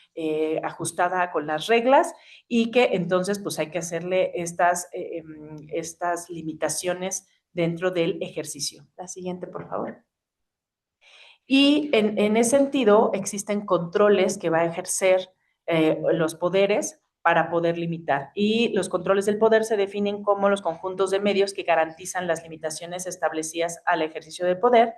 B: ajustada con las reglas, y que entonces pues hay que hacerle estas limitaciones dentro del ejercicio. La siguiente, por favor. Y en ese sentido existen controles que va a ejercer los poderes para poder limitar. Y los controles del poder se definen como los conjuntos de medios que garantizan las limitaciones establecidas al ejercicio del poder,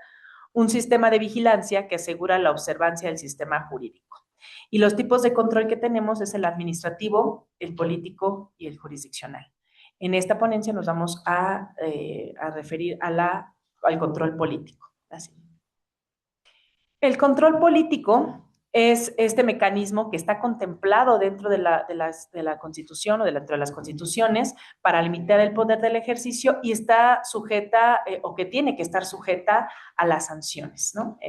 B: un sistema de vigilancia que asegura la observancia del sistema jurídico. Y los tipos de control que tenemos es el administrativo, el político y el jurisdiccional. En esta ponencia nos vamos a referir al control político. Así. El control político es este mecanismo que está contemplado dentro de la Constitución o dentro de las constituciones para limitar el poder del ejercicio, y está sujeta o que tiene que estar sujeta a las sanciones, ¿no?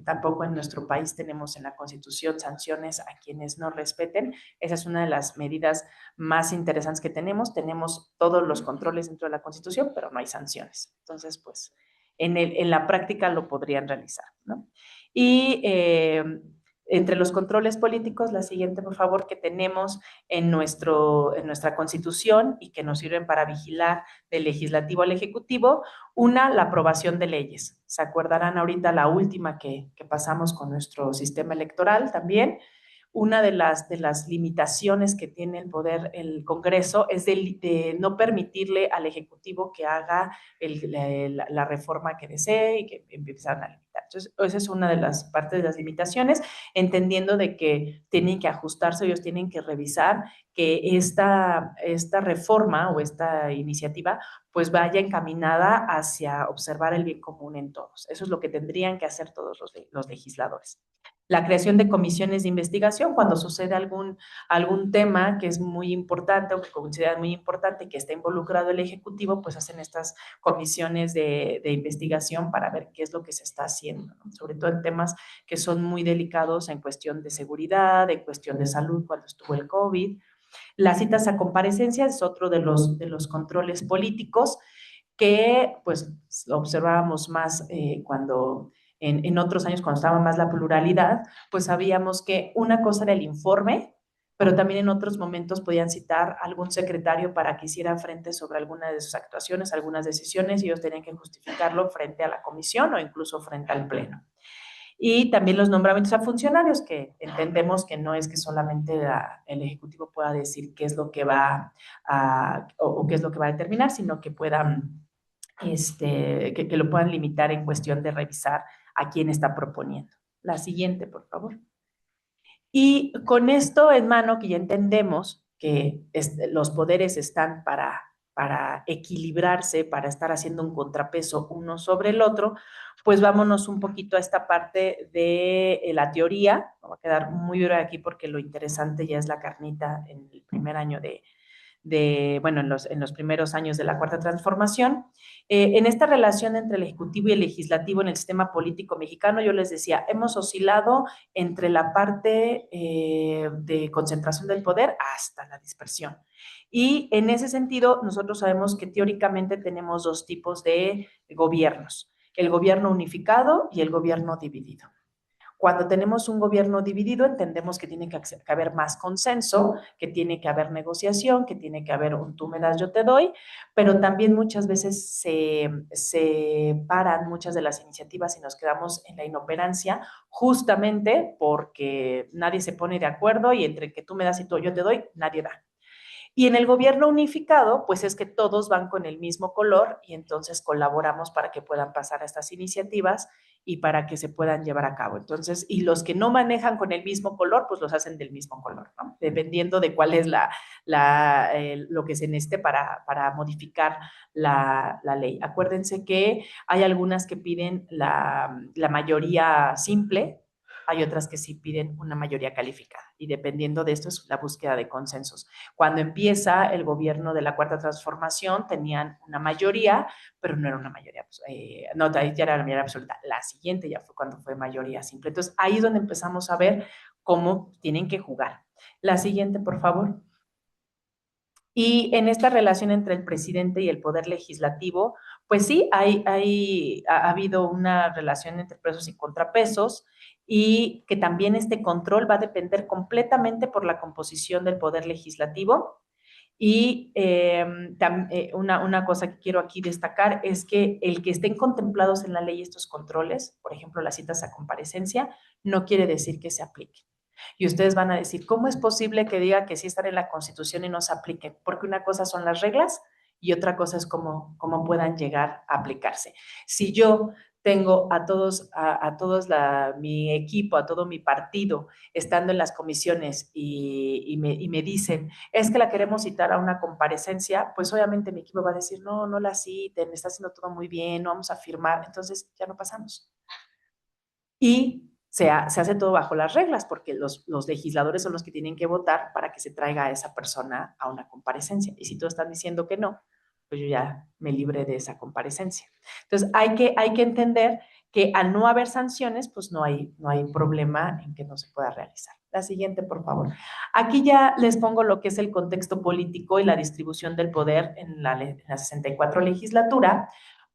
B: Tampoco en nuestro país tenemos en la Constitución sanciones a quienes no respeten. Esa es una de las medidas más interesantes que tenemos. Tenemos todos los controles dentro de la Constitución, pero no hay sanciones. Entonces, pues, en la práctica lo podrían realizar, ¿no? Y entre los controles políticos, la siguiente, por favor, que tenemos en nuestra Constitución y que nos sirven para vigilar del legislativo al ejecutivo, la aprobación de leyes. Se acordarán ahorita la última que pasamos con nuestro sistema electoral también. Una de las limitaciones que tiene el Congreso es de no permitirle al Ejecutivo que haga la reforma que desee y que empiezan a limitar. Entonces, esa es una de las partes de las limitaciones, entendiendo de que tienen que ajustarse, ellos tienen que revisar que esta reforma o esta iniciativa pues vaya encaminada hacia observar el bien común en todos. Eso es lo que tendrían que hacer todos los legisladores. La creación de comisiones de investigación cuando sucede algún tema que es muy importante o que consideran muy importante, que está involucrado el Ejecutivo, pues hacen estas comisiones de investigación para ver qué es lo que se está haciendo, ¿no? Sobre todo en temas que son muy delicados en cuestión de seguridad, en cuestión de salud, cuando estuvo el COVID. Las citas a comparecencia es otro de los controles políticos que pues observábamos más cuando en otros años, cuando estaba más la pluralidad, pues sabíamos que una cosa era el informe, pero también en otros momentos podían citar a algún secretario para que hiciera frente sobre alguna de sus actuaciones, algunas decisiones, y ellos tenían que justificarlo frente a la comisión o incluso frente al pleno. Y también los nombramientos a funcionarios, que entendemos que no es que solamente el Ejecutivo pueda decir qué es lo que va o qué es lo que va a determinar, sino que puedan, que lo puedan limitar en cuestión de revisar a quién está proponiendo. La siguiente, por favor. Y con esto en mano, que ya entendemos que los poderes están para equilibrarse, para estar haciendo un contrapeso uno sobre el otro, pues vámonos un poquito a esta parte de la teoría. Me va a quedar muy breve aquí porque lo interesante ya es la carnita en el primer año en los primeros años de la Cuarta Transformación. En esta relación entre el Ejecutivo y el Legislativo en el sistema político mexicano, yo les decía, hemos oscilado entre la parte de concentración del poder hasta la dispersión. Y en ese sentido, nosotros sabemos que teóricamente tenemos dos tipos de gobiernos: el gobierno unificado y el gobierno dividido. Cuando tenemos un gobierno dividido, entendemos que tiene que haber más consenso, que tiene que haber negociación, que tiene que haber un tú me das, yo te doy, pero también muchas veces se paran muchas de las iniciativas y nos quedamos en la inoperancia justamente porque nadie se pone de acuerdo y entre que tú me das y yo te doy, nadie da. Y en el gobierno unificado, pues es que todos van con el mismo color y entonces colaboramos para que puedan pasar estas iniciativas y para que se puedan llevar a cabo. Entonces, y los que no manejan con el mismo color, pues los hacen del mismo color, ¿no? Dependiendo de cuál es lo que se necesite para modificar la ley. Acuérdense que hay algunas que piden la mayoría simple, hay otras que sí piden una mayoría calificada y dependiendo de esto es la búsqueda de consensos. Cuando empieza el gobierno de la Cuarta Transformación tenían una mayoría, pero no era una mayoría, no, ya era la mayoría absoluta. La siguiente ya fue cuando fue mayoría simple. Entonces ahí es donde empezamos a ver cómo tienen que jugar. La siguiente, por favor. Y en esta relación entre el presidente y el poder legislativo, pues sí, ha habido una relación entre pesos y contrapesos y que también este control va a depender completamente por la composición del poder legislativo. Y una cosa que quiero aquí destacar es que el que estén contemplados en la ley estos controles, por ejemplo, las citas a comparecencia, no quiere decir que se apliquen. Y ustedes van a decir, ¿cómo es posible que diga que sí están en la Constitución y no se apliquen? Porque una cosa son las reglas y otra cosa es cómo puedan llegar a aplicarse. Si yo tengo a todos mi equipo, a todo mi partido, estando en las comisiones y me dicen, es que la queremos citar a una comparecencia, pues obviamente mi equipo va a decir, no, no la citen, está haciendo todo muy bien, no vamos a firmar, entonces ya no pasamos. Y se hace todo bajo las reglas, porque los legisladores son los que tienen que votar para que se traiga a esa persona a una comparecencia. Y si todos están diciendo que no, pues yo ya me libré de esa comparecencia. Entonces, hay que entender que al no haber sanciones, pues no hay problema en que no se pueda realizar. La siguiente, por favor. Aquí ya les pongo lo que es el contexto político y la distribución del poder en la 64 legislatura,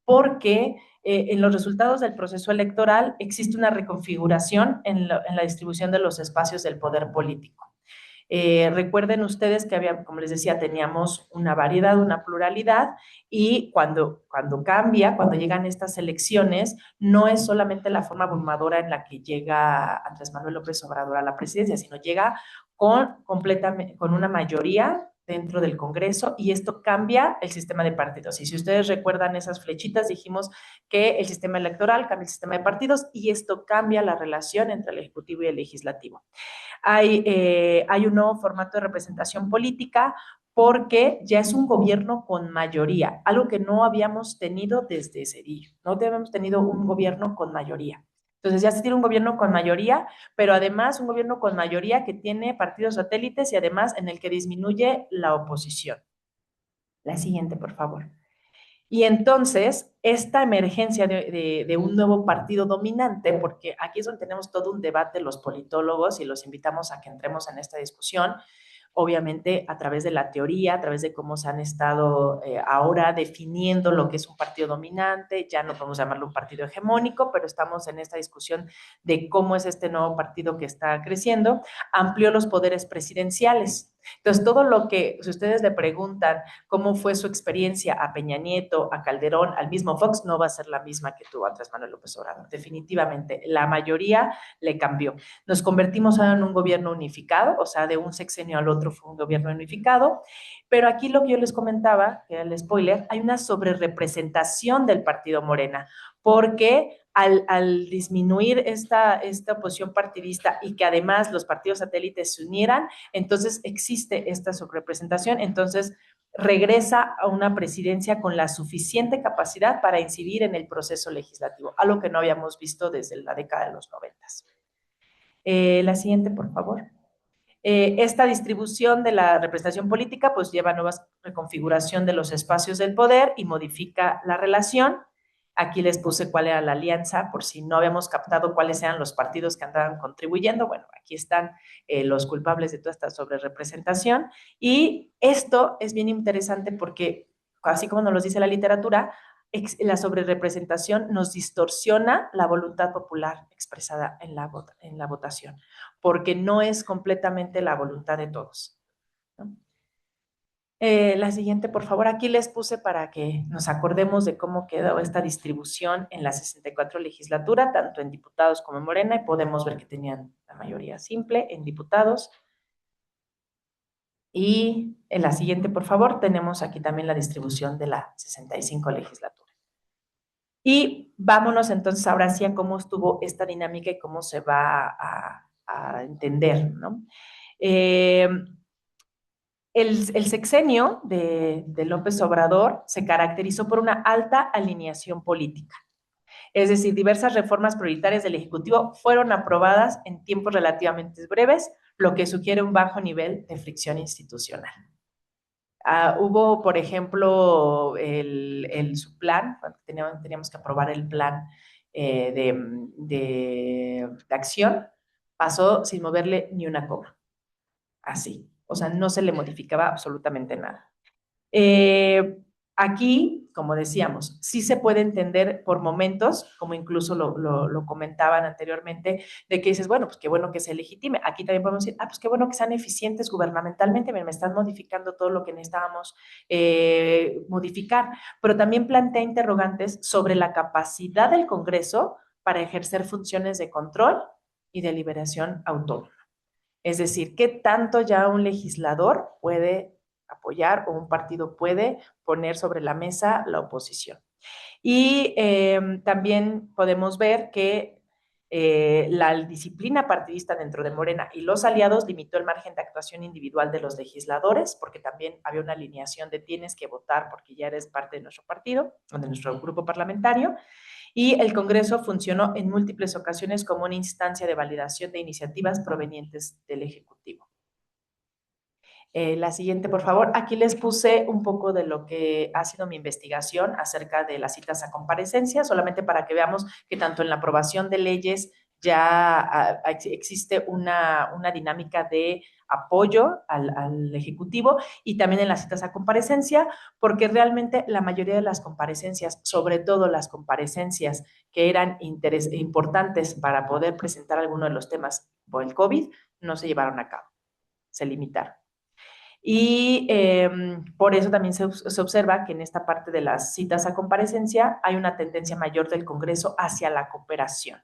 B: porque en los resultados del proceso electoral existe una reconfiguración en la distribución de los espacios del poder político. Recuerden ustedes que había, como les decía, teníamos una variedad, una pluralidad, y cuando cambia, cuando llegan estas elecciones, no es solamente la forma abrumadora en la que llega Andrés Manuel López Obrador a la presidencia, sino llega con una mayoría dentro del Congreso y esto cambia el sistema de partidos. Y si ustedes recuerdan esas flechitas, dijimos que el sistema electoral cambia el sistema de partidos y esto cambia la relación entre el Ejecutivo y el Legislativo. Hay un nuevo formato de representación política porque ya es un gobierno con mayoría, algo que no habíamos tenido desde Cedillo, no habíamos tenido un gobierno con mayoría. Entonces ya se tiene un gobierno con mayoría, pero además un gobierno con mayoría que tiene partidos satélites y además en el que disminuye la oposición. La siguiente, por favor. Y entonces, esta emergencia de un nuevo partido dominante, porque aquí es donde tenemos todo un debate los politólogos y los invitamos a que entremos en esta discusión, obviamente a través de la teoría, a través de cómo se han estado ahora definiendo lo que es un partido dominante, ya no podemos llamarlo un partido hegemónico, pero estamos en esta discusión de cómo es este nuevo partido que está creciendo, amplió los poderes presidenciales. Entonces, todo lo que, si ustedes le preguntan cómo fue su experiencia a Peña Nieto, a Calderón, al mismo Fox, no va a ser la misma que tuvo Andrés Manuel López Obrador. Definitivamente, la mayoría le cambió. Nos convertimos ahora en un gobierno unificado, o sea, de un sexenio al otro fue un gobierno unificado, pero aquí lo que yo les comentaba, que era el spoiler, hay una sobrerepresentación del partido Morena, porque al disminuir esta oposición partidista y que además los partidos satélites se unieran, entonces existe esta sobrerepresentación, entonces regresa a una presidencia con la suficiente capacidad para incidir en el proceso legislativo, algo que no habíamos visto desde la década de los 90. La siguiente, por favor. Esta distribución de la representación política pues lleva a nuevas reconfiguración de los espacios del poder y modifica la relación. Aquí les puse cuál era la alianza, por si no habíamos captado cuáles eran los partidos que andaban contribuyendo. Bueno, aquí están los culpables de toda esta sobrerepresentación. Y esto es bien interesante porque, así como nos lo dice la literatura, la sobrerepresentación nos distorsiona la voluntad popular expresada en la votación, porque no es completamente la voluntad de todos, ¿no? La siguiente, por favor. Aquí les puse para que nos acordemos de cómo quedó esta distribución en la 64 legislatura, tanto en diputados como en Morena, y podemos ver que tenían la mayoría simple en diputados. Y en la siguiente, por favor, tenemos aquí también la distribución de la 65 legislatura. Y vámonos entonces ahora sí a cómo estuvo esta dinámica y cómo se va a entender, ¿no? El sexenio de López Obrador se caracterizó por una alta alineación política. Es decir, diversas reformas prioritarias del Ejecutivo fueron aprobadas en tiempos relativamente breves, lo que sugiere un bajo nivel de fricción institucional. Hubo, por ejemplo, su plan, teníamos que aprobar el plan de acción, pasó sin moverle ni una coma. Así, o sea, no se le modificaba absolutamente nada. Aquí, como decíamos, sí se puede entender por momentos, como incluso lo comentaban anteriormente, de que dices, bueno, pues qué bueno que se legitime. Aquí también podemos decir, pues qué bueno que sean eficientes gubernamentalmente, me están modificando todo lo que necesitábamos modificar, pero también plantea interrogantes sobre la capacidad del Congreso para ejercer funciones de control y deliberación autónoma. Es decir, ¿qué tanto ya un legislador puede apoyar o un partido puede poner sobre la mesa la oposición? Y también podemos ver que la disciplina partidista dentro de Morena y los aliados limitó el margen de actuación individual de los legisladores, porque también había una alineación de tienes que votar porque ya eres parte de nuestro partido o de nuestro grupo parlamentario. Y el Congreso funcionó en múltiples ocasiones como una instancia de validación de iniciativas provenientes del Ejecutivo. La siguiente, por favor. Aquí les puse un poco de lo que ha sido mi investigación acerca de las citas a comparecencia, solamente para que veamos que tanto en la aprobación de leyes ya existe una dinámica de apoyo al Ejecutivo y también en las citas a comparecencia, porque realmente la mayoría de las comparecencias, sobre todo las comparecencias que eran importantes para poder presentar alguno de los temas por el COVID, no se llevaron a cabo, se limitaron. Y por eso también se observa que en esta parte de las citas a comparecencia hay una tendencia mayor del Congreso hacia la cooperación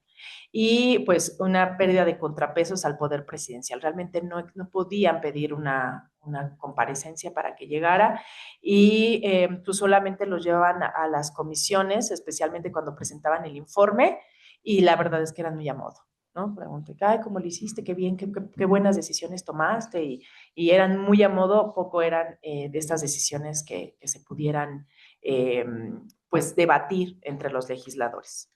B: y pues una pérdida de contrapesos al poder presidencial. Realmente no podían pedir una comparecencia para que llegara y pues solamente los llevaban a las comisiones, especialmente cuando presentaban el informe, y la verdad es que eran muy a modo, ¿no? Pregunté, ¿cómo lo hiciste? Qué bien, qué buenas decisiones tomaste, y eran muy a modo, poco eran de estas decisiones que se pudieran pues debatir entre los legisladores.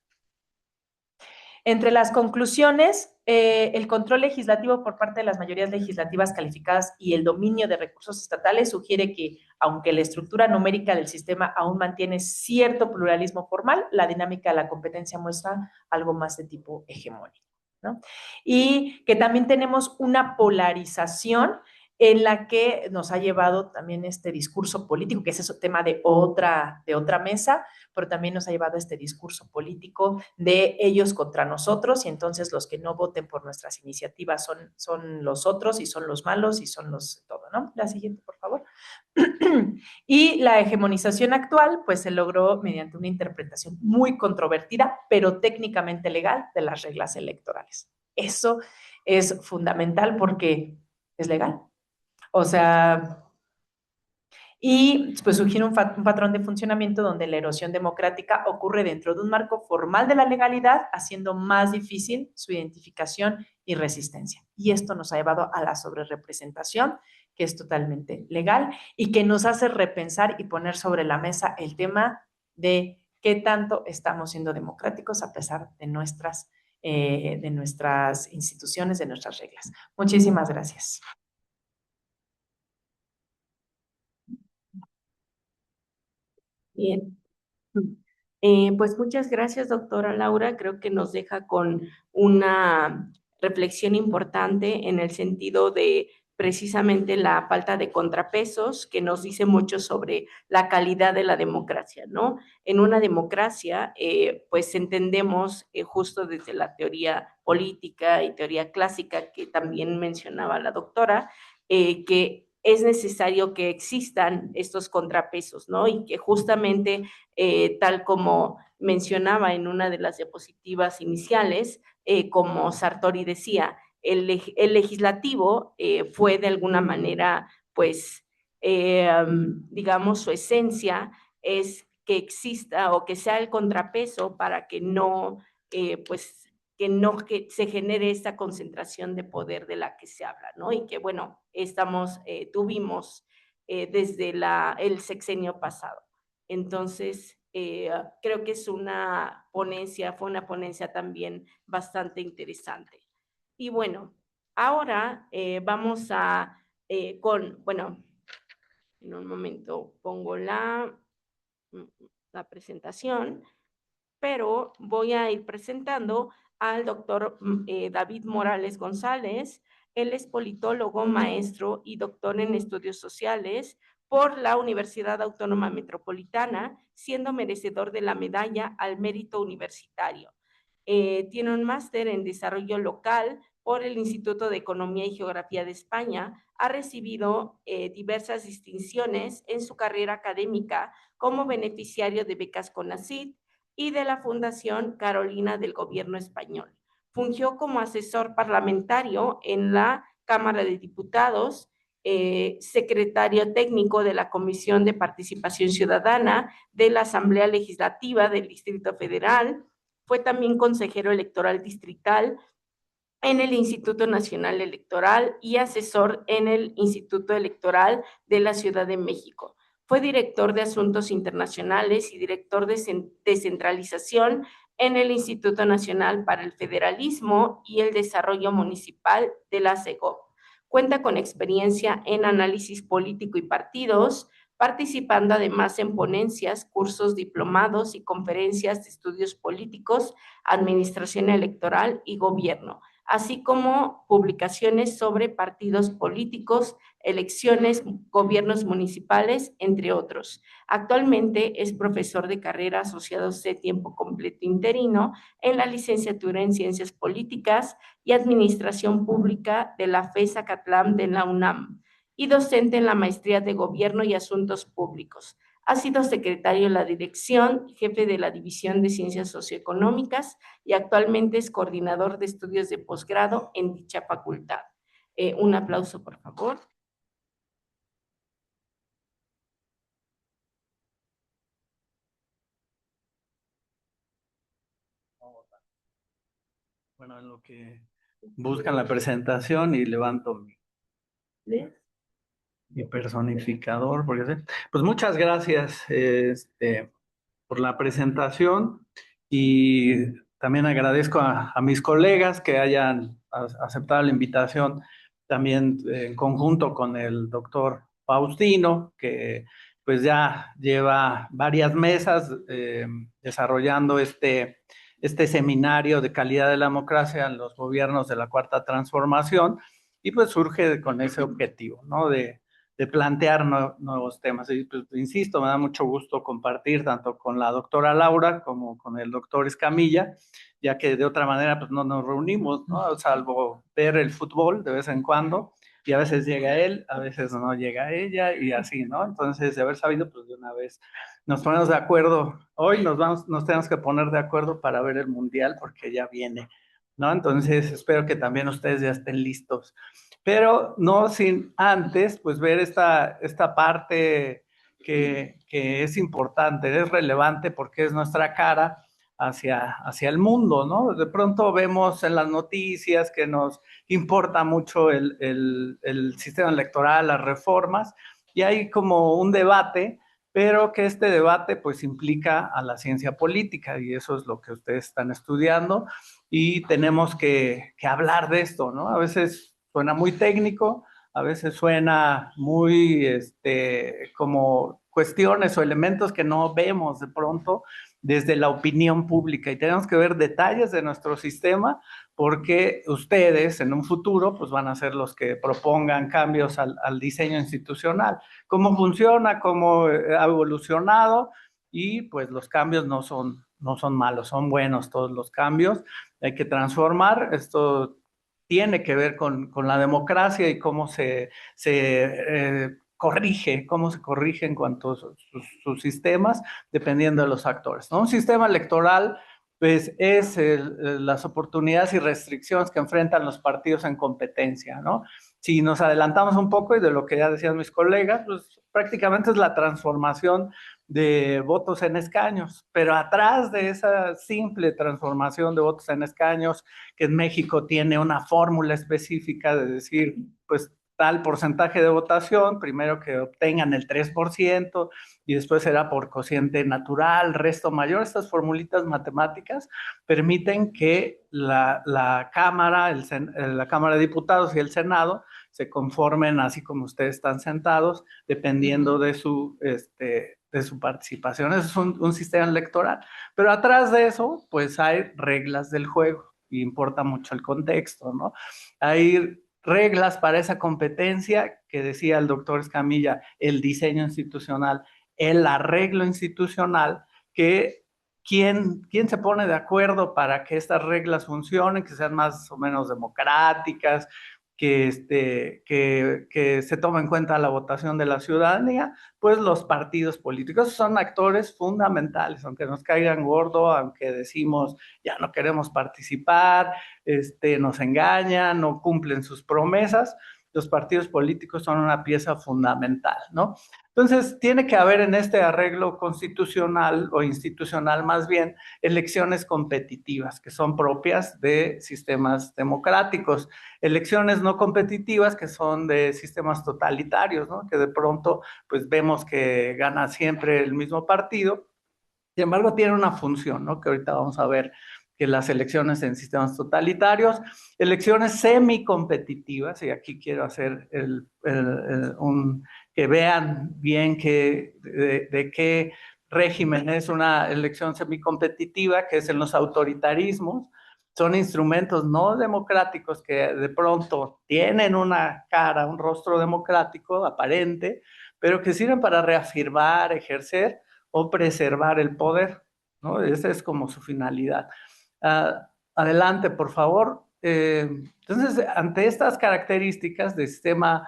B: Entre las conclusiones, el control legislativo por parte de las mayorías legislativas calificadas y el dominio de recursos estatales sugiere que, aunque la estructura numérica del sistema aún mantiene cierto pluralismo formal, la dinámica de la competencia muestra algo más de tipo hegemónico, ¿no? Y que también tenemos una polarización en la que nos ha llevado también este discurso político, que es ese tema de otra mesa, pero también nos ha llevado este discurso político de ellos contra nosotros, y entonces los que no voten por nuestras iniciativas son los otros y son los malos y son los todo, ¿no? La siguiente, por favor. Y la hegemonización actual, pues se logró mediante una interpretación muy controvertida, pero técnicamente legal, de las reglas electorales. Eso es fundamental porque es legal. O sea, y pues sugiere un patrón de funcionamiento donde la erosión democrática ocurre dentro de un marco formal de la legalidad, haciendo más difícil su identificación y resistencia. Y esto nos ha llevado a la sobrerepresentación, que es totalmente legal y que nos hace repensar y poner sobre la mesa el tema de qué tanto estamos siendo democráticos a pesar de nuestras instituciones, de nuestras reglas. Muchísimas gracias.
A: Bien. Pues muchas gracias, doctora Laura. Creo que nos deja con una reflexión importante en el sentido de precisamente la falta de contrapesos, que nos dice mucho sobre la calidad de la democracia, ¿no? En una democracia, pues entendemos justo desde la teoría política y teoría clásica que también mencionaba la doctora, que es necesario que existan estos contrapesos, ¿no? Y que justamente, tal como mencionaba en una de las diapositivas iniciales, como Sartori decía, el legislativo fue de alguna manera, pues, digamos, su esencia es que exista o que sea el contrapeso para que no, pues, que se genere esta concentración de poder de la que se habla, ¿no? Y que, bueno, tuvimos desde el sexenio pasado. Entonces, creo que fue una ponencia también bastante interesante. Y bueno, ahora vamos bueno, en un momento pongo la presentación, pero voy a ir presentando al doctor David Morales González. Él es politólogo, maestro y doctor en estudios sociales por la Universidad Autónoma Metropolitana, siendo merecedor de la medalla al mérito universitario. Tiene un máster en desarrollo local por el Instituto de Economía y Geografía de España. Ha recibido diversas distinciones en su carrera académica como beneficiario de becas CONACYT y de la Fundación Carolina del Gobierno Español. Fungió como asesor parlamentario en la Cámara de Diputados, secretario técnico de la Comisión de Participación Ciudadana de la Asamblea Legislativa del Distrito Federal. Fue también consejero electoral distrital en el Instituto Nacional Electoral y asesor en el Instituto Electoral de la Ciudad de México. Fue director de Asuntos Internacionales y director de Descentralización en el Instituto Nacional para el Federalismo y el Desarrollo Municipal de la CEGOP. Cuenta con experiencia en análisis político y partidos, participando además en ponencias, cursos diplomados y conferencias de estudios políticos, administración electoral y gobierno, así como publicaciones sobre partidos políticos, elecciones, gobiernos municipales, entre otros. Actualmente es profesor de carrera asociado de tiempo completo interino en la licenciatura en Ciencias Políticas y Administración Pública de la FES Acatlán de la UNAM y docente en la Maestría de Gobierno y Asuntos Públicos. Ha sido secretario de la dirección, jefe de la División de Ciencias Socioeconómicas y actualmente es coordinador de estudios de posgrado en dicha facultad. Un aplauso, por favor.
D: Bueno, en lo que buscan la presentación y levanto mi personificador, porque pues muchas gracias por la presentación y también agradezco a mis colegas que hayan aceptado la invitación también en conjunto con el doctor Faustino, que pues ya lleva varias mesas desarrollando este seminario de calidad de la democracia en los gobiernos de la Cuarta Transformación y pues surge con ese objetivo, ¿no? De plantear nuevos temas. Y pues, insisto, me da mucho gusto compartir tanto con la doctora Laura como con el doctor Escamilla, ya que de otra manera pues no nos reunimos, ¿no? Salvo ver el fútbol de vez en cuando, y a veces llega él, a veces no llega ella, y así, ¿no? Entonces, de haber sabido, pues de una vez nos ponemos de acuerdo. Hoy nos tenemos que poner de acuerdo para ver el Mundial, porque ya viene, ¿no? Entonces, espero que también ustedes ya estén listos. Pero no sin antes, pues ver esta parte que es importante, es relevante porque es nuestra cara hacia el mundo, ¿no? De pronto vemos en las noticias que nos importa mucho el sistema electoral, las reformas, y hay como un debate, pero que este debate pues implica a la ciencia política, y eso es lo que ustedes están estudiando, y tenemos que hablar de esto, ¿no? A veces suena muy técnico, a veces suena muy como cuestiones o elementos que no vemos de pronto desde la opinión pública y tenemos que ver detalles de nuestro sistema porque ustedes en un futuro pues van a ser los que propongan cambios al diseño institucional. ¿Cómo funciona? ¿Cómo ha evolucionado? Y pues los cambios no son malos, son buenos todos los cambios. Hay que transformar. Esto tiene que ver con la democracia y cómo corrige, cómo se corrige en cuanto a sus sistemas, dependiendo de los actores, ¿no? Un sistema electoral, pues, es las oportunidades y restricciones que enfrentan los partidos en competencia, ¿no? Si nos adelantamos un poco, y de lo que ya decían mis colegas, pues prácticamente es la transformación de votos en escaños, pero atrás de esa simple transformación de votos en escaños, que en México tiene una fórmula específica de decir, pues, tal porcentaje de votación, primero que obtengan el 3% y después será por cociente natural, resto mayor. Estas formulitas matemáticas permiten que la Cámara de Diputados y el Senado se conformen así como ustedes están sentados, dependiendo de su participación. Eso es un sistema electoral. Pero atrás de eso, pues hay reglas del juego y importa mucho el contexto, ¿no? Hay reglas para esa competencia que decía el doctor Escamilla, el diseño institucional, el arreglo institucional, que ¿quién se pone de acuerdo para que estas reglas funcionen, que sean más o menos democráticas, que se tome en cuenta la votación de la ciudadanía? Pues los partidos políticos son actores fundamentales, aunque nos caigan gordo, aunque decimos ya no queremos participar, nos engañan, no cumplen sus promesas. Los partidos políticos son una pieza fundamental, ¿no? Entonces, tiene que haber en este arreglo constitucional o institucional más bien elecciones competitivas que son propias de sistemas democráticos, elecciones no competitivas que son de sistemas totalitarios, ¿no? Que de pronto pues vemos que gana siempre el mismo partido. Sin embargo, tiene una función, ¿no? Que ahorita vamos a ver que las elecciones en sistemas totalitarios, elecciones semicompetitivas, y aquí quiero hacer que vean bien de qué régimen es una elección semicompetitiva, que es en los autoritarismos. Son instrumentos no democráticos que de pronto tienen una cara, un rostro democrático aparente, pero que sirven para reafirmar, ejercer o preservar el poder, ¿no? Esa es como su finalidad. Adelante, por favor. Entonces, ante estas características de sistema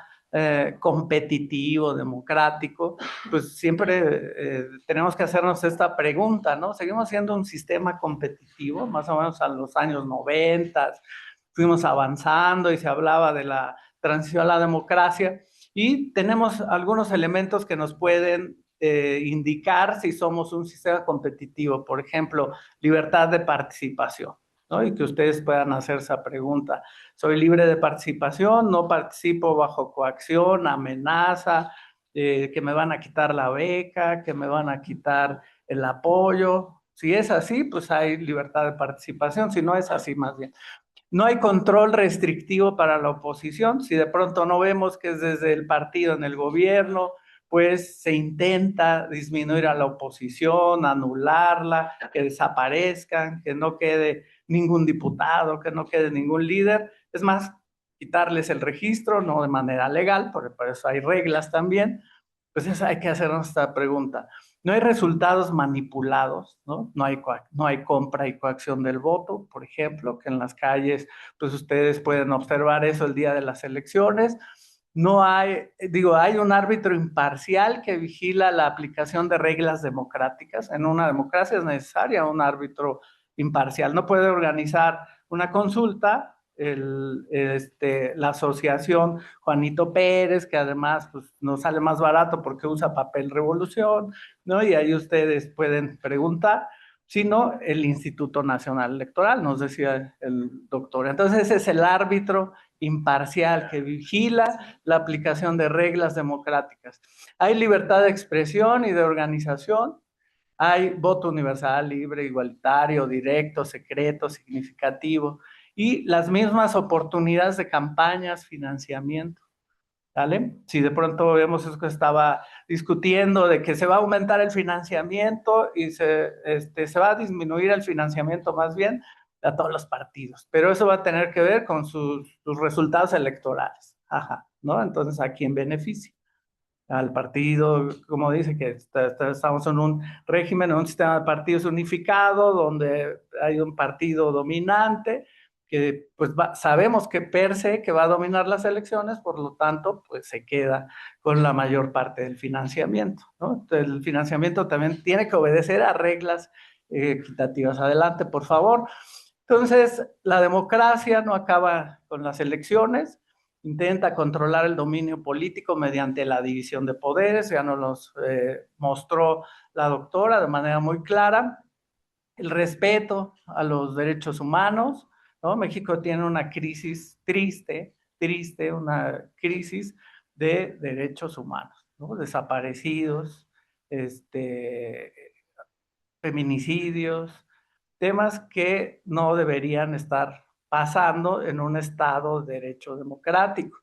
D: competitivo, democrático, pues siempre tenemos que hacernos esta pregunta, ¿no? Seguimos siendo un sistema competitivo, más o menos a los años 90, fuimos avanzando y se hablaba de la transición a la democracia, y tenemos algunos elementos que nos pueden indicar si somos un sistema competitivo. Por ejemplo, libertad de participación, ¿no? Y que ustedes puedan hacer esa pregunta. ¿Soy libre de participación? ¿No participo bajo coacción, amenaza, que me van a quitar la beca, que me van a quitar el apoyo? Si es así, pues hay libertad de participación. Si no es así, más bien. No hay control restrictivo para la oposición. Si de pronto no vemos que es desde el partido en el gobierno, pues se intenta disminuir a la oposición, anularla, que desaparezcan, que no quede ningún diputado, que no quede ningún líder. Es más, quitarles el registro, no de manera legal, por eso hay reglas también. Pues hay que hacernos esta pregunta. No hay resultados manipulados, ¿no? No hay compra y coacción del voto, por ejemplo, que en las calles, pues ustedes pueden observar eso el día de las elecciones. No hay un árbitro imparcial que vigila la aplicación de reglas democráticas. En una democracia es necesaria un árbitro imparcial. No puede organizar una consulta la asociación Juanito Pérez, que además pues, nos sale más barato porque usa papel Revolución, ¿no? Y ahí ustedes pueden preguntar, sino el Instituto Nacional Electoral, nos decía el doctor. Entonces ese es el árbitro imparcial que vigila la aplicación de reglas democráticas. Hay libertad de expresión y de organización. Hay voto universal, libre, igualitario, directo, secreto, significativo, y las mismas oportunidades de campañas, financiamiento. ¿Vale? Si de pronto vemos eso que estaba discutiendo de que se va a aumentar el financiamiento y se va a disminuir el financiamiento más bien a todos los partidos, pero eso va a tener que ver con sus resultados electorales, ajá, ¿no? Entonces, ¿a quién beneficia? Al partido, como dice, que estamos en un régimen, en un sistema de partidos unificado, donde hay un partido dominante, que pues sabemos que per se que va a dominar las elecciones, por lo tanto, pues se queda con la mayor parte del financiamiento, ¿no? Entonces, el financiamiento también tiene que obedecer a reglas equitativas. Adelante, por favor. Entonces, la democracia no acaba con las elecciones, intenta controlar el dominio político mediante la división de poderes, ya nos los mostró la doctora de manera muy clara, el respeto a los derechos humanos, ¿no? México tiene una crisis triste, una crisis de derechos humanos, ¿no? Desaparecidos, feminicidios, temas que no deberían estar pasando en un Estado de derecho democrático.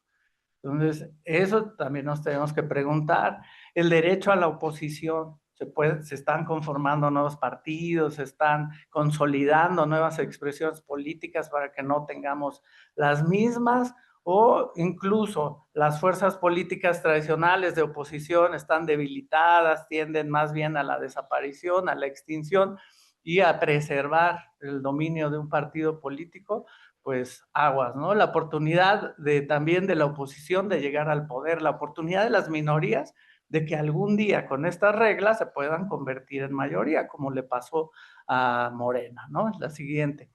D: Entonces, eso también nos tenemos que preguntar. El derecho a la oposición, se están conformando nuevos partidos, se están consolidando nuevas expresiones políticas para que no tengamos las mismas, o incluso las fuerzas políticas tradicionales de oposición están debilitadas, tienden más bien a la desaparición, a la extinción y a preservar el dominio de un partido político. Pues aguas, ¿no? La oportunidad también de la oposición de llegar al poder, la oportunidad de las minorías de que algún día con estas reglas se puedan convertir en mayoría, como le pasó a Morena, ¿no? Es la siguiente.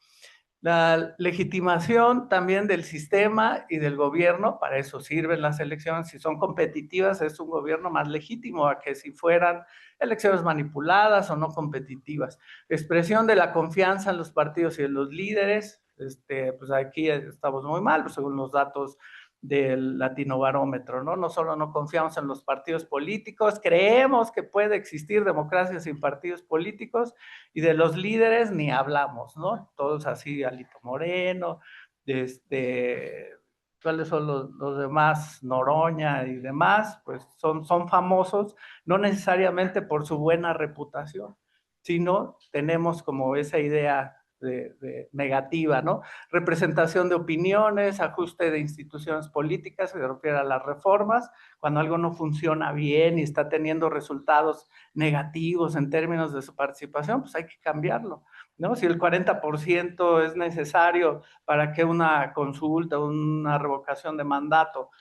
D: La legitimación también del sistema y del gobierno, para eso sirven las elecciones. Si son competitivas, es un gobierno más legítimo a que si fueran elecciones manipuladas o no competitivas. Expresión de la confianza en los partidos y en los líderes, pues aquí estamos muy mal, según los datos del Latinobarómetro, ¿no? No solo no confiamos en los partidos políticos, creemos que puede existir democracia sin partidos políticos, y de los líderes ni hablamos, ¿no? Todos así, Alito Moreno, ¿cuáles son los demás? Noroña y demás, pues son famosos, no necesariamente por su buena reputación, sino tenemos como esa idea negativa, ¿no? Representación de opiniones, ajuste de instituciones políticas, se refiere a las reformas, cuando algo no funciona bien y está teniendo resultados negativos en términos de su participación, pues hay que cambiarlo, ¿no? Si el 40% es necesario para que una consulta, una revocación de mandato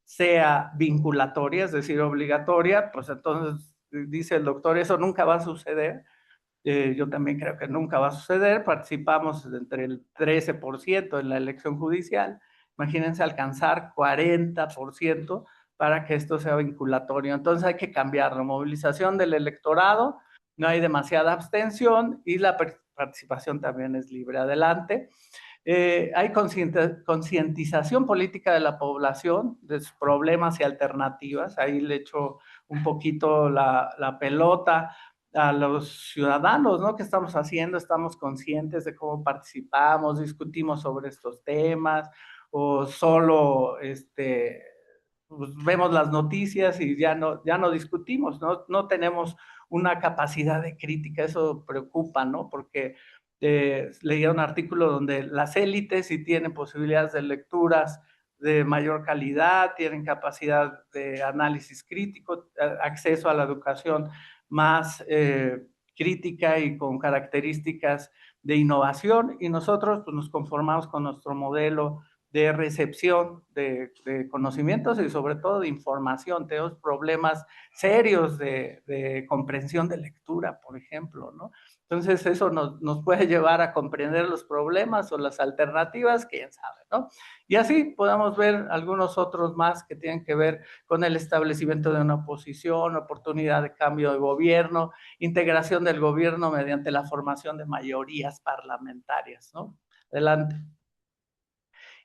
D: sea vinculatoria, es decir, obligatoria, pues entonces dice el doctor, eso nunca va a suceder. Yo también creo que nunca va a suceder. Participamos entre el 13% en la elección judicial. Imagínense alcanzar 40% para que esto sea vinculatorio. Entonces hay que cambiarlo. Movilización del electorado, no hay demasiada abstención y la participación también es libre. Adelante. Hay concientización política de la población, de sus problemas y alternativas. Ahí le echo un poquito la pelota a los ciudadanos, ¿no? ¿Qué estamos haciendo? ¿Estamos conscientes de cómo participamos? ¿Discutimos sobre estos temas? ¿O solo pues vemos las noticias y ya no discutimos, ¿no? No tenemos una capacidad de crítica, eso preocupa, ¿no? Porque leía un artículo donde las élites sí tienen posibilidades de lecturas de mayor calidad, tienen capacidad de análisis crítico, acceso a la educación más crítica y con características de innovación, y nosotros pues, nos conformamos con nuestro modelo de recepción de conocimientos y sobre todo de información. Tenemos problemas serios de comprensión de lectura, por ejemplo, ¿no? Entonces eso nos puede llevar a comprender los problemas o las alternativas, quién sabe, ¿no? Y así podemos ver algunos otros más que tienen que ver con el establecimiento de una oposición, oportunidad de cambio de gobierno, integración del gobierno mediante la formación de mayorías parlamentarias, ¿no? Adelante.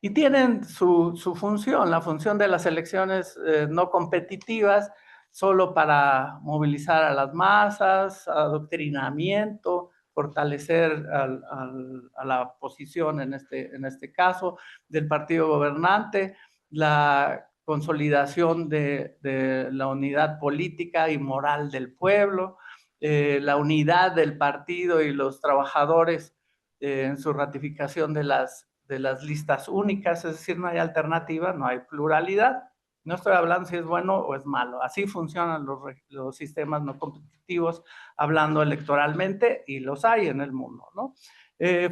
D: Y tienen su función, la función de las elecciones no competitivas, solo para movilizar a las masas, adoctrinamiento, fortalecer a la oposición en este caso del partido gobernante, la consolidación de la unidad política y moral del pueblo, la unidad del partido y los trabajadores en su ratificación de las listas únicas, es decir, no hay alternativa, no hay pluralidad. No estoy hablando si es bueno o es malo. Así funcionan los sistemas no competitivos, hablando electoralmente, y los hay en el mundo, ¿no?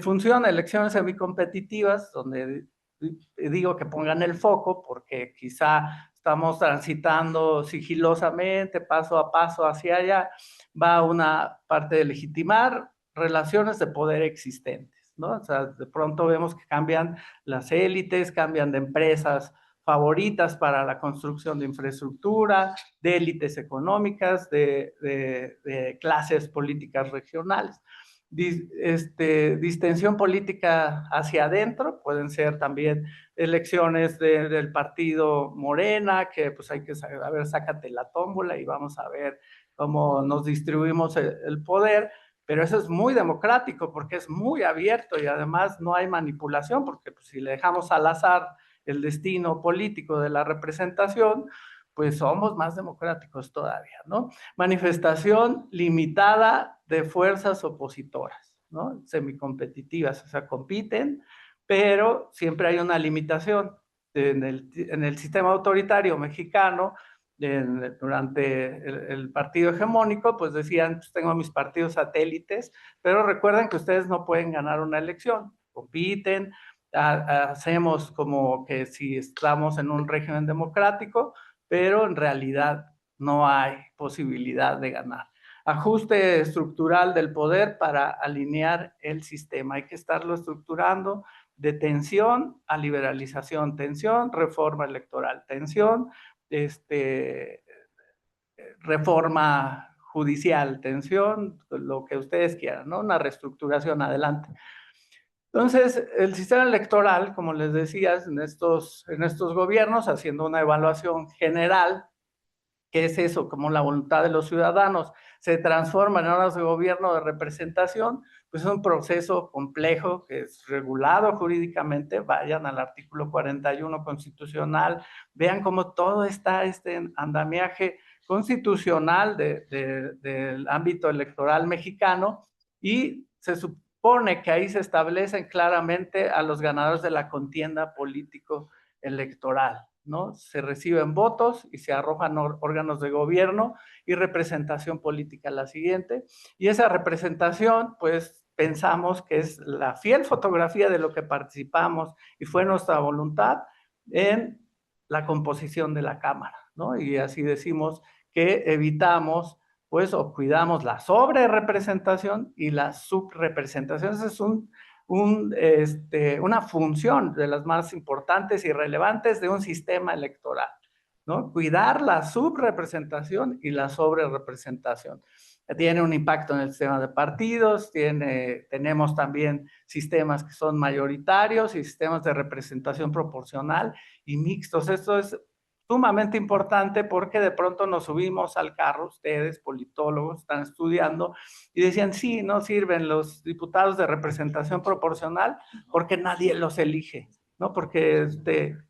D: Funcionan elecciones semicompetitivas, donde digo que pongan el foco, porque quizá estamos transitando sigilosamente, paso a paso hacia allá, va una parte de legitimar relaciones de poder existentes, ¿no? O sea, de pronto vemos que cambian las élites, cambian de empresas favoritas para la construcción de infraestructura, de élites económicas, de clases políticas regionales. Distensión política hacia adentro, pueden ser también elecciones del partido Morena, que pues hay que saber, a ver, sácate la tómbola y vamos a ver cómo nos distribuimos el poder, pero eso es muy democrático porque es muy abierto y además no hay manipulación, porque pues, si le dejamos al azar el destino político de la representación, pues somos más democráticos todavía, ¿no? Manifestación limitada de fuerzas opositoras, ¿no? Semicompetitivas, o sea, compiten, pero siempre hay una limitación. En el sistema autoritario mexicano, durante el partido hegemónico, pues decían, pues tengo mis partidos satélites, pero recuerden que ustedes no pueden ganar una elección, compiten, hacemos como que si estamos en un régimen democrático, pero en realidad no hay posibilidad de ganar. Ajuste estructural del poder para alinear el sistema. Hay que estarlo estructurando de tensión a liberalización, tensión, reforma electoral, tensión, reforma judicial, tensión, lo que ustedes quieran, ¿no? Una reestructuración adelante. Entonces, el sistema electoral, como les decía, en estos gobiernos, haciendo una evaluación general, ¿qué es eso? Como la voluntad de los ciudadanos se transforma en órganos de gobierno de representación, pues es un proceso complejo que es regulado jurídicamente. Vayan al artículo 41 constitucional, vean cómo todo está este andamiaje constitucional del ámbito electoral mexicano, y se supone que ahí se establecen claramente a los ganadores de la contienda político-electoral, ¿no? Se reciben votos y se arrojan órganos de gobierno y representación política la siguiente. Y esa representación, pues pensamos que es la fiel fotografía de lo que participamos y fue nuestra voluntad en la composición de la Cámara, ¿no? Y así decimos que evitamos, pues, o cuidamos la sobrerepresentación y la subrepresentación. Ese es una función de las más importantes y relevantes de un sistema electoral, ¿no? Cuidar la subrepresentación y la sobrerepresentación. Tiene un impacto en el sistema de partidos, tenemos también sistemas que son mayoritarios y sistemas de representación proporcional y mixtos. Esto es sumamente importante porque de pronto nos subimos al carro, ustedes, politólogos, están estudiando, y decían, sí, no sirven los diputados de representación proporcional porque nadie los elige, ¿no? Porque,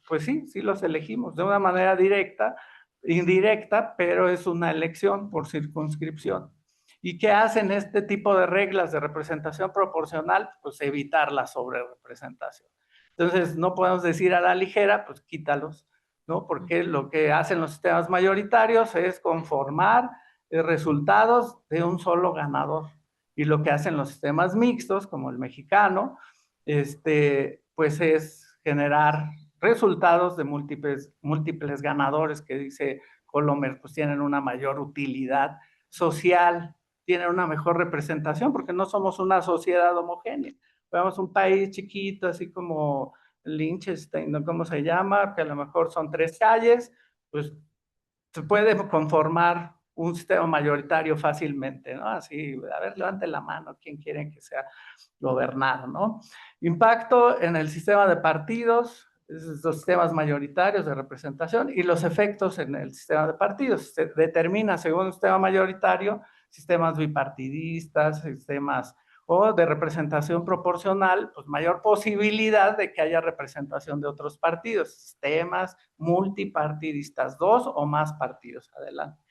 D: pues sí los elegimos de una manera directa, indirecta, pero es una elección por circunscripción. ¿Y qué hacen este tipo de reglas de representación proporcional? Pues evitar la sobrerepresentación. Entonces, no podemos decir a la ligera, pues quítalos, ¿no? Porque lo que hacen los sistemas mayoritarios es conformar resultados de un solo ganador. Y lo que hacen los sistemas mixtos, como el mexicano, pues es generar resultados de múltiples ganadores, que dice Colomer, pues tienen una mayor utilidad social, tienen una mejor representación, porque no somos una sociedad homogénea. Vemos un país chiquito, así como Liechtenstein, ¿no? ¿Cómo se llama? Que a lo mejor son 3 calles, pues se puede conformar un sistema mayoritario fácilmente, ¿no? Así, a ver, levante la mano, ¿quién quiere que sea gobernar, ¿no? Impacto en el sistema de partidos, los sistemas mayoritarios de representación y los efectos en el sistema de partidos. Se determina, según el sistema mayoritario, sistemas bipartidistas, sistemas o de representación proporcional, pues mayor posibilidad de que haya representación de otros partidos, sistemas multipartidistas, 2 o más partidos. Adelante.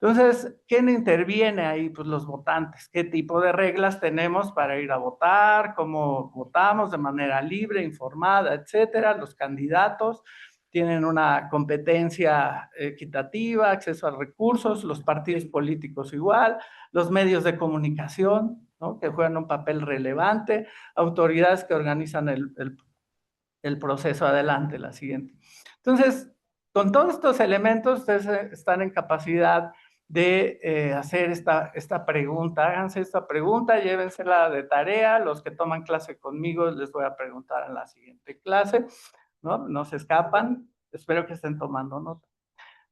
D: Entonces, ¿quién interviene ahí? Pues los votantes. ¿Qué tipo de reglas tenemos para ir a votar? ¿Cómo votamos de manera libre, informada, etcétera? Los candidatos tienen una competencia equitativa, acceso a recursos, los partidos políticos igual, los medios de comunicación, ¿no?, que juegan un papel relevante, autoridades que organizan el proceso. Adelante, la siguiente. Entonces, con todos estos elementos, ustedes están en capacidad de hacer esta pregunta. Háganse esta pregunta, llévensela de tarea. Los que toman clase conmigo les voy a preguntar en la siguiente clase, ¿no? No se escapan. Espero que estén tomando nota.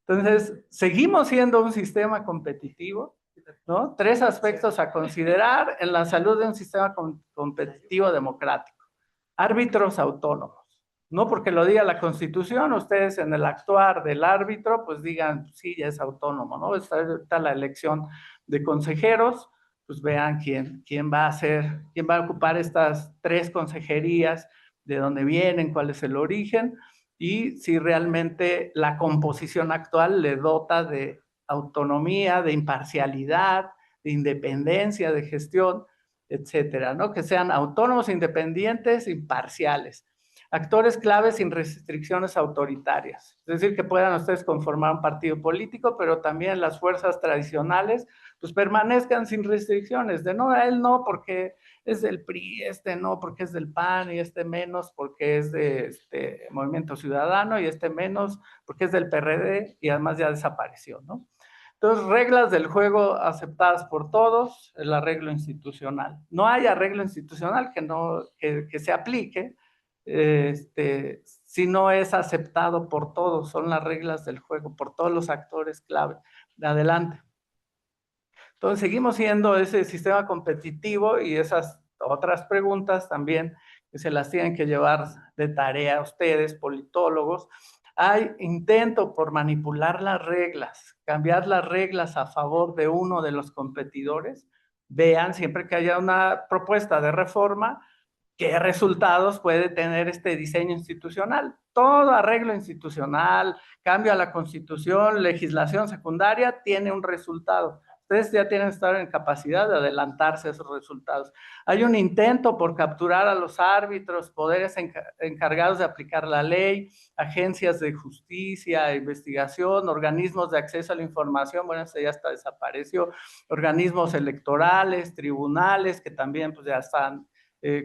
D: Entonces, seguimos siendo un sistema competitivo, ¿no? 3 aspectos a considerar en la salud de un sistema competitivo democrático. Árbitros autónomos. No porque lo diga la Constitución, ustedes en el actuar del árbitro, pues digan, sí, ya es autónomo, ¿no? Está la elección de consejeros, pues vean quién va a ocupar estas 3 consejerías, de dónde vienen, cuál es el origen, y si realmente la composición actual le dota de autonomía, de imparcialidad, de independencia, de gestión, etcétera, ¿no? Que sean autónomos, independientes, imparciales. Actores claves sin restricciones autoritarias. Es decir, que puedan ustedes conformar un partido político, pero también las fuerzas tradicionales, pues permanezcan sin restricciones. De no, a él no, porque es del PRI, este no, porque es del PAN, y este menos, porque es de Movimiento Ciudadano, y este menos, porque es del PRD, y además ya desapareció, ¿no? Entonces, reglas del juego aceptadas por todos, el arreglo institucional. No hay arreglo institucional que se aplique si no es aceptado por todos. Son las reglas del juego, por todos los actores clave. Adelante. Entonces, seguimos siendo ese sistema competitivo, y esas otras preguntas también que se las tienen que llevar de tarea a ustedes, politólogos. Hay intento por manipular las reglas, cambiar las reglas a favor de uno de los competidores. Vean, siempre que haya una propuesta de reforma, qué resultados puede tener este diseño institucional. Todo arreglo institucional, cambio a la Constitución, legislación secundaria, tiene un resultado. Ustedes ya tienen que estar en capacidad de adelantarse a esos resultados. Hay un intento por capturar a los árbitros, poderes encargados de aplicar la ley, agencias de justicia, investigación, organismos de acceso a la información, bueno, este ya hasta desapareció, organismos electorales, tribunales, que también pues ya están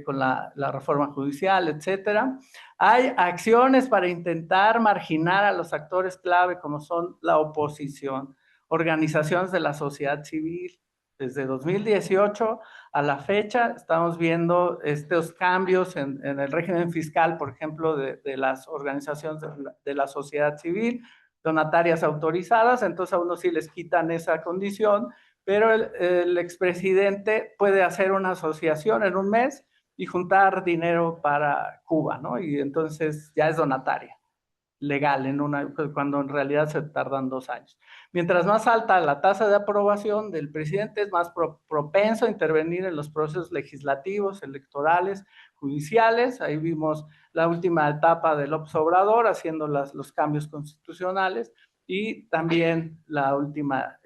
D: con la reforma judicial, etcétera. Hay acciones para intentar marginar a los actores clave, como son la oposición, organizaciones de la sociedad civil. Desde 2018 a la fecha estamos viendo estos cambios en el régimen fiscal, por ejemplo, de las organizaciones de la sociedad civil, donatarias autorizadas. Entonces a uno sí les quitan esa condición, pero el expresidente puede hacer una asociación en un mes y juntar dinero para Cuba, ¿no? Y entonces ya es donataria, legal, cuando en realidad se tardan 2 años. Mientras más alta la tasa de aprobación del presidente, es más propenso a intervenir en los procesos legislativos, electorales, judiciales. Ahí vimos la última etapa de López Obrador haciendo los cambios constitucionales, y también la última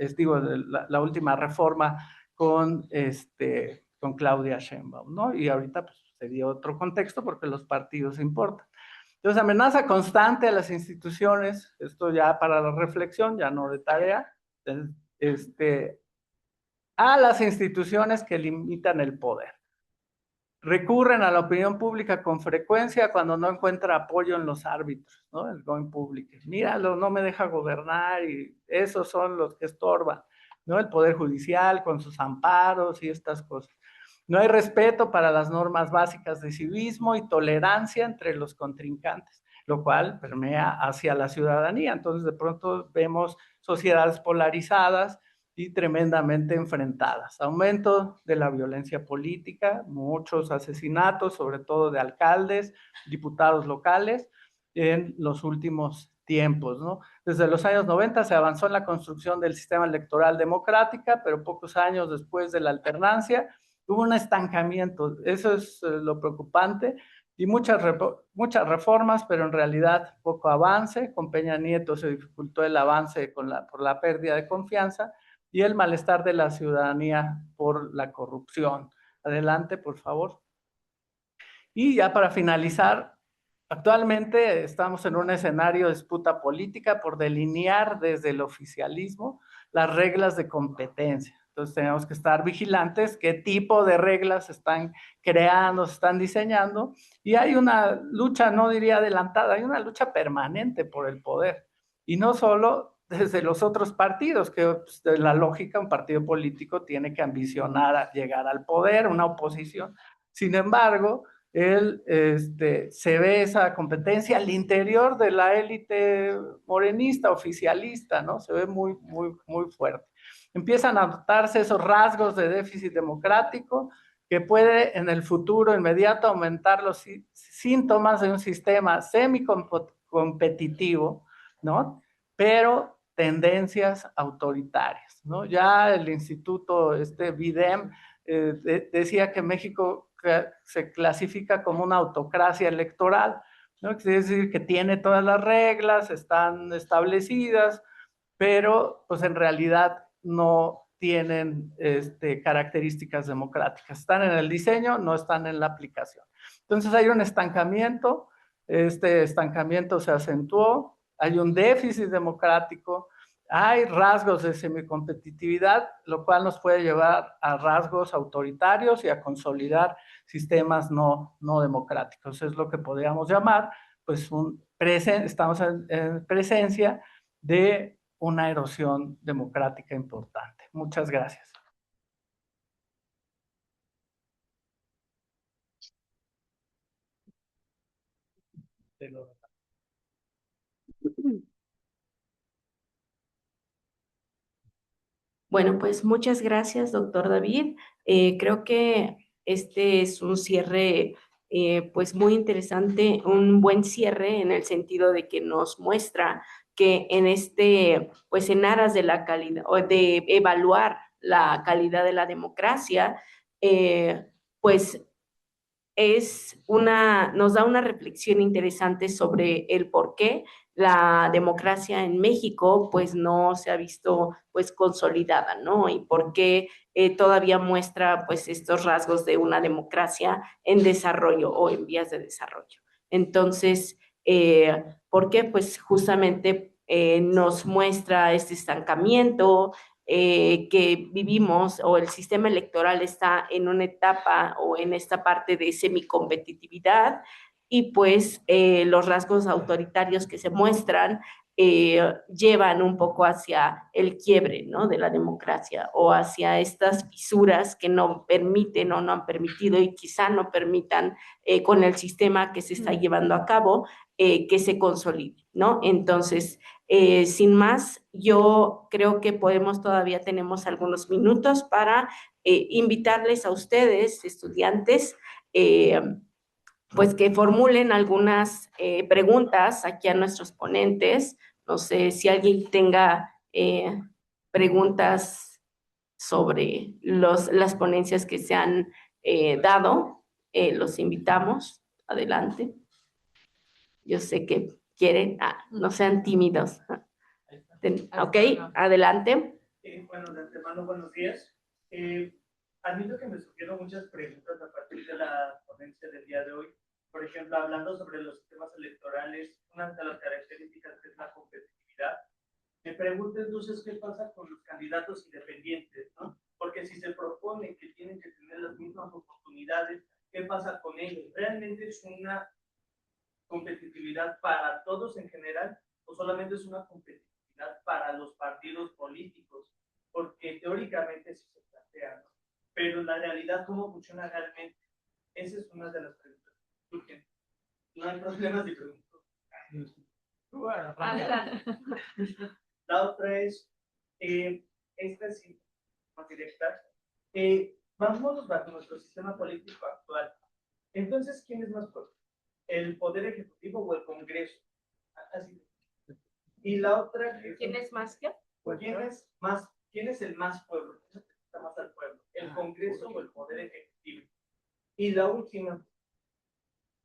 D: reforma con Claudia Sheinbaum, ¿no? Y ahorita pues sería otro contexto porque los partidos importan. Entonces, amenaza constante a las instituciones, esto ya para la reflexión, ya no de tarea, a las instituciones que limitan el poder. Recurren a la opinión pública con frecuencia cuando no encuentra apoyo en los árbitros, ¿no? El going public. Míralo, no me deja gobernar, y esos son los que estorban, ¿no? El Poder Judicial con sus amparos y estas cosas. No hay respeto para las normas básicas de civismo y tolerancia entre los contrincantes, lo cual permea hacia la ciudadanía. Entonces, de pronto vemos sociedades polarizadas y tremendamente enfrentadas. Aumento de la violencia política, muchos asesinatos, sobre todo de alcaldes, diputados locales, en los últimos tiempos, ¿no? Desde los años 90 se avanzó en la construcción del sistema electoral democrática, pero pocos años después de la alternancia, Hubo un estancamiento, eso es lo preocupante, y muchas reformas, pero en realidad poco avance. Con Peña Nieto se dificultó el avance por la pérdida de confianza y el malestar de la ciudadanía por la corrupción. Adelante, por favor. Y ya para finalizar, actualmente estamos en un escenario de disputa política por delinear desde el oficialismo las reglas de competencia. Entonces tenemos que estar vigilantes qué tipo de reglas se están creando, se están diseñando, y hay una lucha, no diría adelantada, hay una lucha permanente por el poder. Y no solo desde los otros partidos, que pues, de la lógica, un partido político tiene que ambicionar a llegar al poder, una oposición. Sin embargo, se ve esa competencia al interior de la élite morenista, oficialista, ¿no? Se ve muy, muy, muy fuerte. Empiezan a notarse esos rasgos de déficit democrático que puede en el futuro inmediato aumentar los síntomas de un sistema semicompetitivo, ¿no? Pero tendencias autoritarias, ¿no? Ya el instituto, BIDEM, decía que México se clasifica como una autocracia electoral, ¿no? Es decir, que tiene todas las reglas, están establecidas, pero pues en realidad no tienen características democráticas. Están en el diseño, no están en la aplicación. Entonces hay un estancamiento, este estancamiento se acentuó, hay un déficit democrático, hay rasgos de semicompetitividad, lo cual nos puede llevar a rasgos autoritarios y a consolidar sistemas no democráticos. Es lo que podríamos llamar, pues, estamos en presencia de una erosión democrática importante. Muchas gracias.
A: Bueno, pues muchas gracias, doctor David. Creo que este es un cierre pues muy interesante, un buen cierre en el sentido de que nos muestra que pues en aras de la calidad o de evaluar la calidad de la democracia, pues nos da una reflexión interesante sobre el por qué la democracia en México pues no se ha visto pues consolidada, ¿no? Y por qué todavía muestra pues estos rasgos de una democracia en desarrollo o en vías de desarrollo. Entonces, ¿por qué? Pues justamente nos muestra este estancamiento, que vivimos o el sistema electoral está en una etapa o en esta parte de semicompetitividad y pues los rasgos autoritarios que se muestran llevan un poco hacia el quiebre, ¿no? De la democracia o hacia estas fisuras que no permiten o no han permitido y quizá no permitan con el sistema que se está llevando a cabo que se consolide, ¿no? Entonces, sin más, yo creo que todavía tenemos algunos minutos para invitarles a ustedes, estudiantes, pues que formulen algunas preguntas aquí a nuestros ponentes. No sé si alguien tenga preguntas sobre las ponencias que se han dado, los invitamos. Adelante. Yo sé que quieren, no sean tímidos. Ok, adelante.
E: Bueno, de antemano, buenos días. Admito que me surgieron muchas preguntas a partir de la ponencia del día de hoy. Por ejemplo, hablando sobre los sistemas electorales, una de las características es la competitividad. Me pregunto entonces qué pasa con los candidatos independientes, ¿no? Porque si se propone que tienen que tener las mismas oportunidades, ¿qué pasa con ellos? ¿Realmente es una competitividad para todos en general o solamente es una competitividad para los partidos políticos? Porque teóricamente sí se plantea, ¿no? Pero en la realidad, ¿cómo funciona realmente? Esa es una de las preguntas. No hay problemas de preguntas. Bueno, la otra es, esta es más directa. Vamos bajo nuestro sistema político actual. Entonces, ¿quién es más fuerte? ¿El Poder Ejecutivo o el Congreso? Así. Y la otra...
A: ¿Quién es más qué?
E: ¿Quién es el más pueblo? Eso está más al pueblo. el Congreso o el Poder Ejecutivo. Y la última,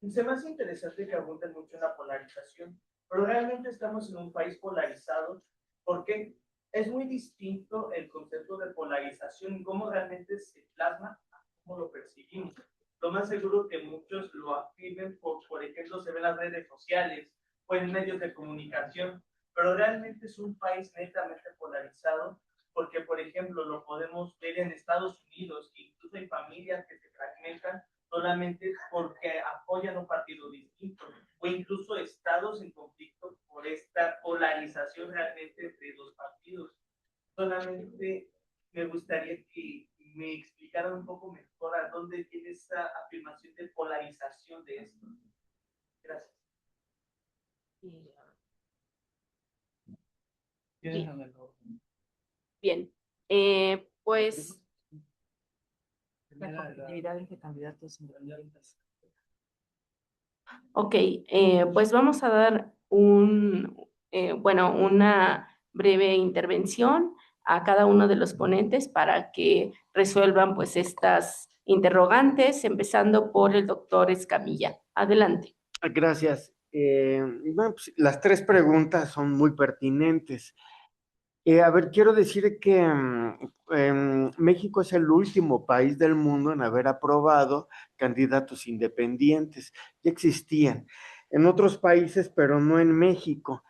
E: se me hace interesante que abunden mucho en la polarización, pero realmente estamos en un país polarizado porque es muy distinto el concepto de polarización y cómo realmente se plasma, cómo lo percibimos. Lo más seguro que muchos lo afirmen, por ejemplo, se ven en las redes sociales o en medios de comunicación, pero realmente es un país netamente polarizado porque, por ejemplo, lo podemos ver en Estados Unidos, incluso hay familias que se fragmentan solamente porque apoyan un partido distinto, o incluso estados en conflicto por esta polarización realmente entre dos partidos. Solamente me gustaría que me explicaran un poco mejor a dónde viene esa afirmación de polarización de esto. Gracias.
A: Bien, pues
B: La competitividad entre candidatos independientes.
A: ok, pues vamos a dar una breve intervención a cada uno de los ponentes para que resuelvan pues estas interrogantes, empezando por el doctor Escamilla. Adelante.
C: Gracias. Bueno, pues, las tres preguntas son muy pertinentes. A ver, quiero decir que México es el último país del mundo en haber aprobado candidatos independientes. Ya existían en otros países, pero no en México.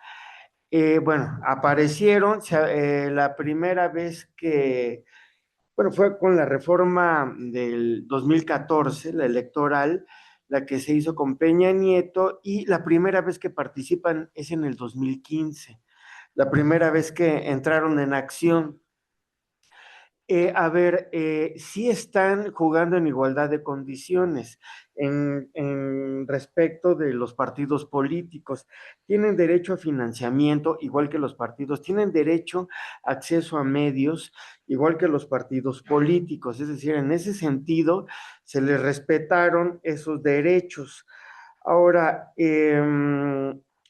C: Bueno, aparecieron la primera vez que, bueno, fue con la reforma del 2014, la electoral, la que se hizo con Peña Nieto, y la primera vez que participan es en el 2015, la primera vez que entraron en acción. Sí están jugando en igualdad de condiciones en respecto de los partidos políticos. Tienen derecho a financiamiento, igual que los partidos, tienen derecho a acceso a medios, igual que los partidos políticos. Es decir, en ese sentido, se les respetaron esos derechos. Ahora,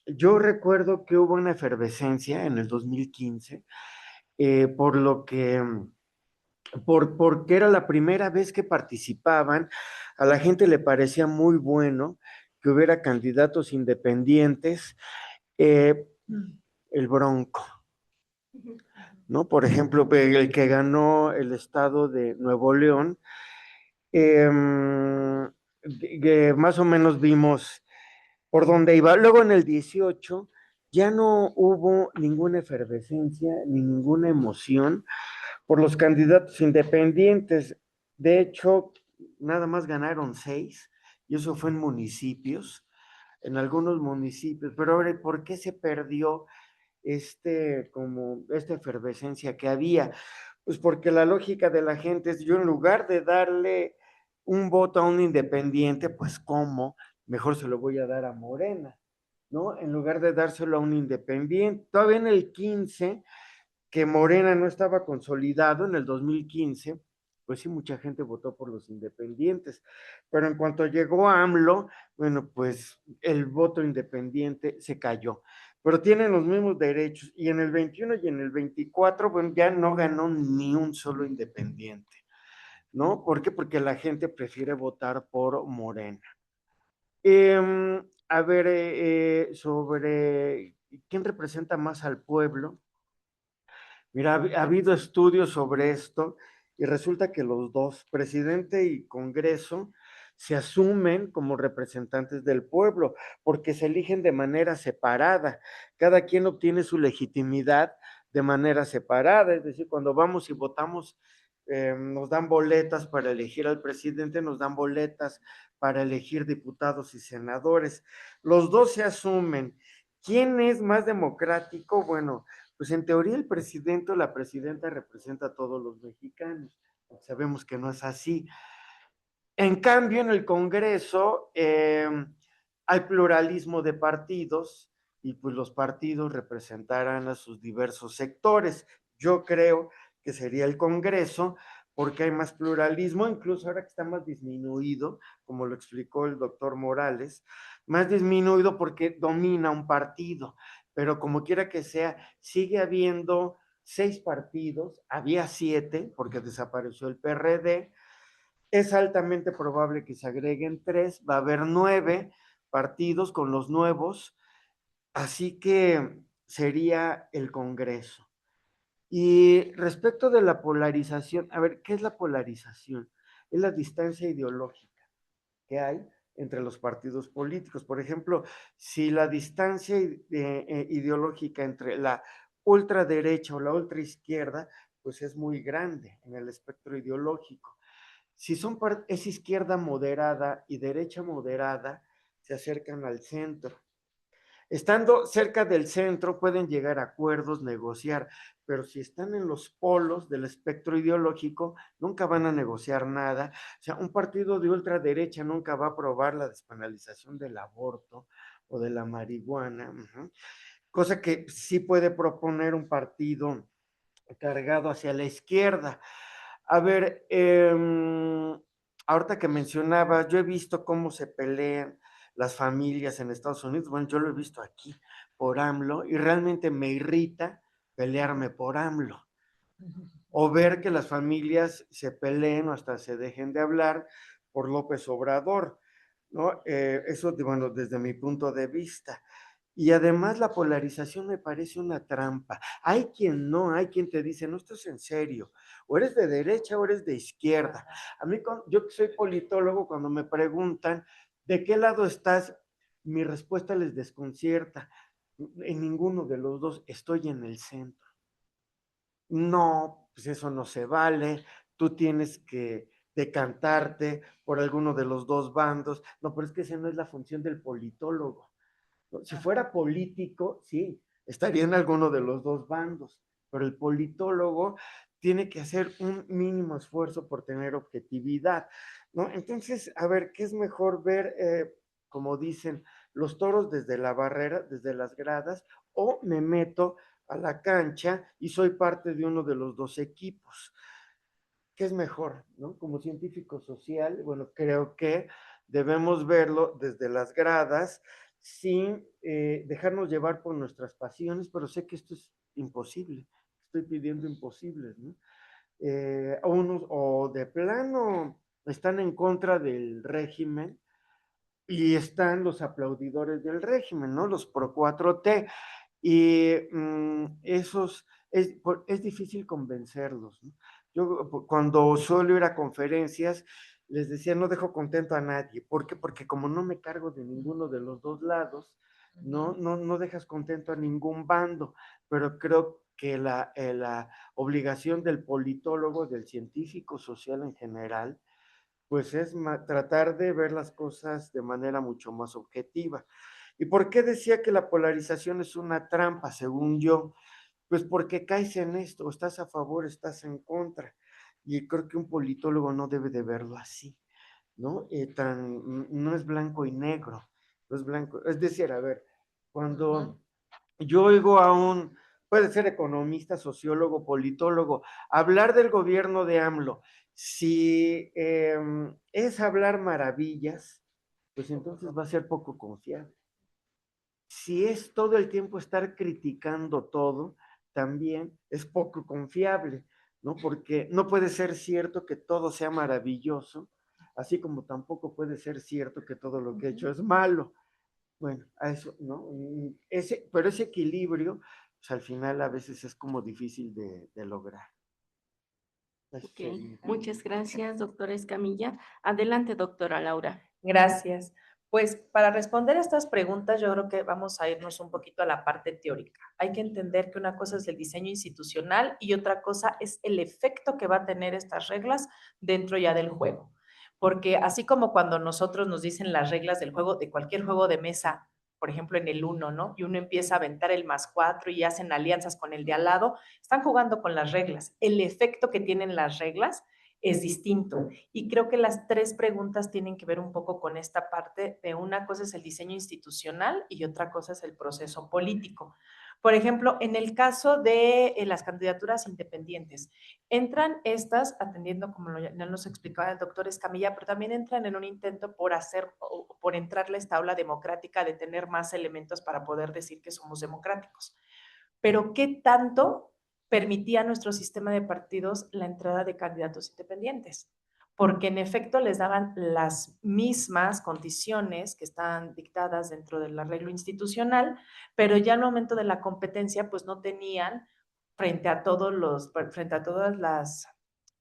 C: yo recuerdo que hubo una efervescencia en el 2015, por lo que porque era la primera vez que participaban, a la gente le parecía muy bueno que hubiera candidatos independientes, eh, el Bronco, ¿no? Por ejemplo, el que ganó el estado de Nuevo León, eh, que más o menos vimos por dónde iba. Luego en el 18 ya no hubo ninguna efervescencia, ninguna emoción por los candidatos independientes. De hecho, nada más ganaron 6, y eso fue en municipios, en algunos municipios. Pero ahora, ¿por qué se perdió como esta efervescencia que había? Pues porque la lógica de la gente es, yo en lugar de darle un voto a un independiente, pues ¿cómo? Mejor se lo voy a dar a Morena, ¿no? En lugar de dárselo a un independiente. Todavía en el 15, que Morena no estaba consolidado en el 2015, pues sí, mucha gente votó por los independientes, pero en cuanto llegó AMLO, bueno, pues el voto independiente se cayó, pero tienen los mismos derechos, y en el 21 y en el 24, bueno, ya no ganó ni un solo independiente, ¿no? ¿Por qué? Porque la gente prefiere votar por Morena. Sobre quién representa más al pueblo. Mira, ha habido estudios sobre esto y resulta que los dos, presidente y Congreso, se asumen como representantes del pueblo porque se eligen de manera separada. Cada quien obtiene su legitimidad de manera separada. Es decir, cuando vamos y votamos, nos dan boletas para elegir al presidente, nos dan boletas para elegir diputados y senadores. Los dos se asumen. ¿Quién es más democrático? Bueno, pues en teoría el presidente o la presidenta representa a todos los mexicanos. Sabemos que no es así. En cambio, en el Congreso hay pluralismo de partidos, y pues los partidos representarán a sus diversos sectores. Yo creo que sería el Congreso porque hay más pluralismo, incluso ahora que está más disminuido, como lo explicó el doctor Morales, más disminuido porque domina un partido, pero como quiera que sea, sigue habiendo 6 partidos, había 7 porque desapareció el PRD, es altamente probable que se agreguen 3, va a haber 9 partidos con los nuevos, así que sería el Congreso. Y respecto de la polarización, a ver, ¿qué es la polarización? Es la distancia ideológica que hay entre los partidos políticos. Por ejemplo, si la distancia ideológica entre la ultraderecha o la ultraizquierda, pues es muy grande en el espectro ideológico. Si es izquierda moderada y derecha moderada, se acercan al centro. Estando cerca del centro pueden llegar a acuerdos, negociar, pero si están en los polos del espectro ideológico, nunca van a negociar nada. O sea, un partido de ultraderecha nunca va a aprobar la despenalización del aborto o de la marihuana, cosa que sí puede proponer un partido cargado hacia la izquierda. A ver, ahorita que mencionaba, yo he visto cómo se pelean las familias en Estados Unidos, bueno, yo lo he visto aquí por AMLO y realmente me irrita pelearme por AMLO o ver que las familias se peleen o hasta se dejen de hablar por López Obrador, ¿no? Eso, bueno, desde mi punto de vista. Y además la polarización me parece una trampa. Hay quien no, hay quien te dice, no, esto es en serio, o eres de derecha o eres de izquierda. A mí, yo que soy politólogo, cuando me preguntan, ¿de qué lado estás? Mi respuesta les desconcierta. En ninguno de los dos, estoy en el centro. No, pues eso no se vale, tú tienes que decantarte por alguno de los dos bandos. No, pero es que esa no es la función del politólogo. Si fuera político, sí, estaría en alguno de los dos bandos, pero el politólogo tiene que hacer un mínimo esfuerzo por tener objetividad, ¿no? Entonces, a ver, ¿qué es mejor ver, como dicen, los toros desde la barrera, desde las gradas, o me meto a la cancha y soy parte de uno de los dos equipos? ¿Qué es mejor, no? Como científico social, bueno, creo que debemos verlo desde las gradas sin dejarnos llevar por nuestras pasiones, pero sé que esto es imposible, estoy pidiendo imposibles, ¿no? Unos o de plano están en contra del régimen y están los aplaudidores del régimen, ¿no? Los pro 4T. Y esos es difícil convencerlos, ¿no? Yo cuando suelo ir a conferencias, les decía, no dejo contento a nadie. ¿Por qué? Porque como no me cargo de ninguno de los dos lados, no dejas contento a ningún bando, pero creo que la obligación del politólogo, del científico social en general, pues es tratar de ver las cosas de manera mucho más objetiva. ¿Y por qué decía que la polarización es una trampa, según yo? Pues porque caes en esto, estás a favor, estás en contra. Y creo que un politólogo no debe de verlo así, ¿no? No es blanco y negro, no es blanco. Es decir, a ver, cuando yo oigo a puede ser economista, sociólogo, politólogo, hablar del gobierno de AMLO, si es hablar maravillas, pues entonces va a ser poco confiable. Si es todo el tiempo estar criticando todo, también es poco confiable, ¿no? Porque no puede ser cierto que todo sea maravilloso, así como tampoco puede ser cierto que todo lo que he hecho es malo. Bueno, a eso, ¿no? Pero ese equilibrio, pues al final a veces es como difícil de lograr.
A: Ok, muchas gracias, doctora Escamilla. Adelante, doctora Laura.
B: Gracias. Pues para responder a estas preguntas, yo creo que vamos a irnos un poquito a la parte teórica. Hay que entender que una cosa es el diseño institucional y otra cosa es el efecto que va a tener estas reglas dentro ya del juego. Porque así como cuando nosotros nos dicen las reglas del juego, de cualquier juego de mesa, por ejemplo en el 1, ¿no? Y uno empieza a aventar el +4 y hacen alianzas con el de al lado, están jugando con las reglas. El efecto que tienen las reglas es distinto. Y creo que las tres preguntas tienen que ver un poco con esta parte de una cosa es el diseño institucional y otra cosa es el proceso político. Por ejemplo, en el caso de las candidaturas independientes, entran estas atendiendo, como ya nos explicaba el doctor Escamilla, pero también entran en un intento por entrarle a esta aula democrática de tener más elementos para poder decir que somos democráticos. Pero ¿qué tanto permitía a nuestro sistema de partidos la entrada de candidatos independientes, porque en efecto les daban las mismas condiciones que están dictadas dentro del arreglo institucional, pero ya al momento de la competencia, pues no tenían frente a todas las,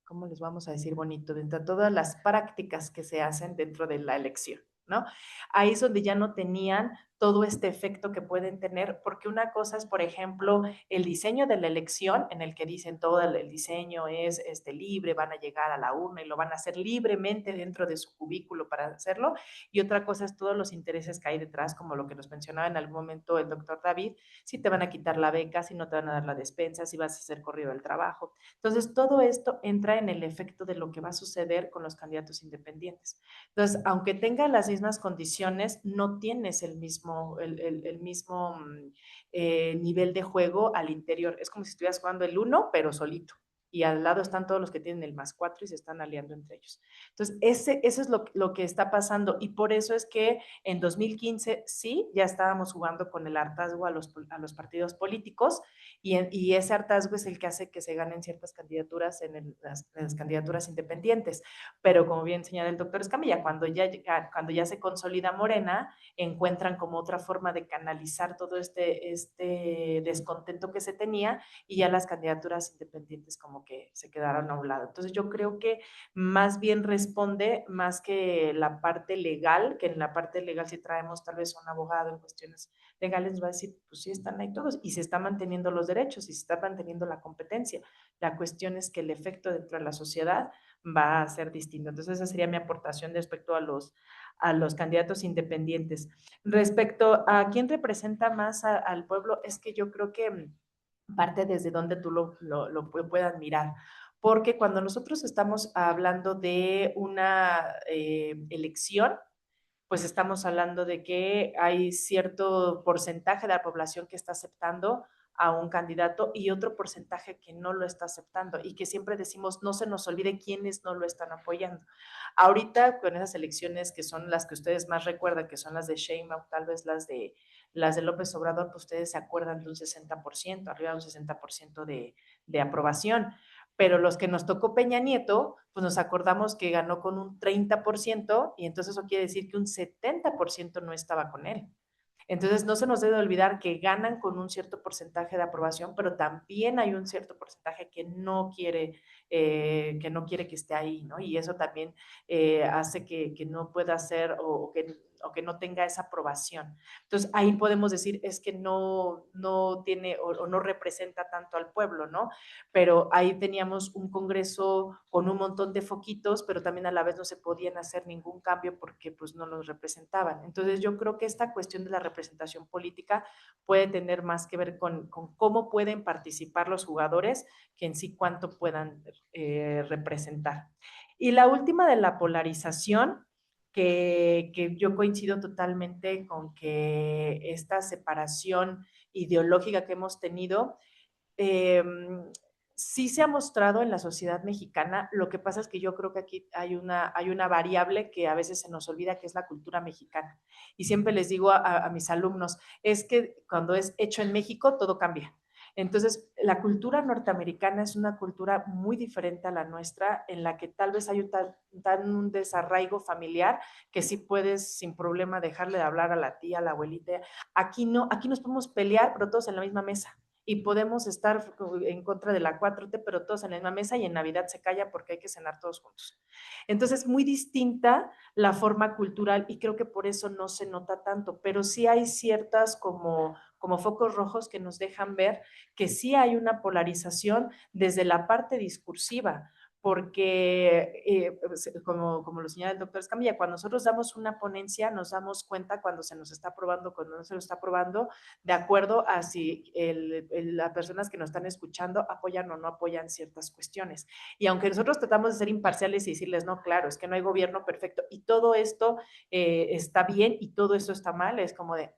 B: ¿cómo les vamos a decir bonito? Frente a todas las prácticas que se hacen dentro de la elección, ¿no? Ahí es donde ya no tenían todo este efecto que pueden tener, porque una cosa es, por ejemplo, el diseño de la elección, en el que dicen todo el diseño es libre, van a llegar a la urna y lo van a hacer libremente dentro de su cubículo para hacerlo, y otra cosa es todos los intereses que hay detrás, como lo que nos mencionaba en algún momento el doctor David, si te van a quitar la beca, si no te van a dar la despensa, si vas a hacer corrido del trabajo. Entonces, todo esto entra en el efecto de lo que va a suceder con los candidatos independientes. Entonces, aunque tenga las mismas condiciones, no tienes el mismo nivel de juego al interior. Es como si estuvieras jugando el 1, pero solito. Y al lado están todos los que tienen el +4 y se están aliando entre ellos. Entonces, eso es lo que está pasando. Y por eso es que en 2015 sí, ya estábamos jugando con el hartazgo a los partidos políticos, y ese hartazgo es el que hace que se ganen ciertas candidaturas en las candidaturas independientes. Pero como bien señala el doctor Escamilla, cuando ya se consolida Morena, encuentran como otra forma de canalizar todo este descontento que se tenía, y ya las candidaturas independientes como que se quedaron a un lado. Entonces yo creo que más bien responde más que la parte legal, que en la parte legal si traemos tal vez un abogado en cuestiones legales nos va a decir, pues sí están ahí todos y se están manteniendo los derechos y se está manteniendo la competencia. La cuestión es que el efecto dentro de la sociedad va a ser distinto. Entonces esa sería mi aportación respecto a los candidatos independientes. Respecto a quién representa más al pueblo, es que yo creo que parte desde donde tú lo puedas mirar. Porque cuando nosotros estamos hablando de una elección, pues estamos hablando de que hay cierto porcentaje de la población que está aceptando a un candidato y otro porcentaje que no lo está aceptando, y que siempre decimos, no se nos olvide quiénes no lo están apoyando. Ahorita con esas elecciones que son las que ustedes más recuerdan, que son las de Sheinbaum, tal vez las de López Obrador, pues ustedes se acuerdan de un 60%, arriba de un 60% de aprobación. Pero los que nos tocó Peña Nieto, pues nos acordamos que ganó con un 30%, y entonces eso quiere decir que un 70% no estaba con él. Entonces, no se nos debe olvidar que ganan con un cierto porcentaje de aprobación, pero también hay un cierto porcentaje que no quiere que esté ahí, ¿no? Y eso también hace que no pueda ser o que no tenga esa aprobación. Entonces, ahí podemos decir es que no tiene o no representa tanto al pueblo, ¿no? Pero ahí teníamos un Congreso con un montón de foquitos, pero también a la vez no se podían hacer ningún cambio porque pues no los representaban. Entonces, yo creo que esta cuestión de la representación política puede tener más que ver con cómo pueden participar los jugadores que en sí cuánto puedan representar. Y la última de la polarización, que yo coincido totalmente con que esta separación ideológica que hemos tenido, sí se ha mostrado en la sociedad mexicana. Lo que pasa es que yo creo que aquí hay una variable que a veces se nos olvida, que es la cultura mexicana. Y siempre les digo a mis alumnos, es que cuando es hecho en México, todo cambia. Entonces, la cultura norteamericana es una cultura muy diferente a la nuestra, en la que tal vez hay un desarraigo familiar que sí puedes sin problema dejarle de hablar a la tía, a la abuelita. Aquí no, aquí nos podemos pelear, pero todos en la misma mesa. Y podemos estar en contra de la 4T, pero todos en la misma mesa, y en Navidad se calla porque hay que cenar todos juntos. Entonces, muy distinta la forma cultural, y creo que por eso no se nota tanto, pero sí hay ciertas como focos rojos que nos dejan ver que sí hay una polarización desde la parte discursiva, porque como lo señala el doctor Escamilla, cuando nosotros damos una ponencia nos damos cuenta cuando se nos está aprobando, cuando no se nos está aprobando, de acuerdo a si las personas que nos están escuchando apoyan o no apoyan ciertas cuestiones. Y aunque nosotros tratamos de ser imparciales y decirles, no, claro, es que no hay gobierno perfecto y todo esto está bien y todo esto está mal, es como de,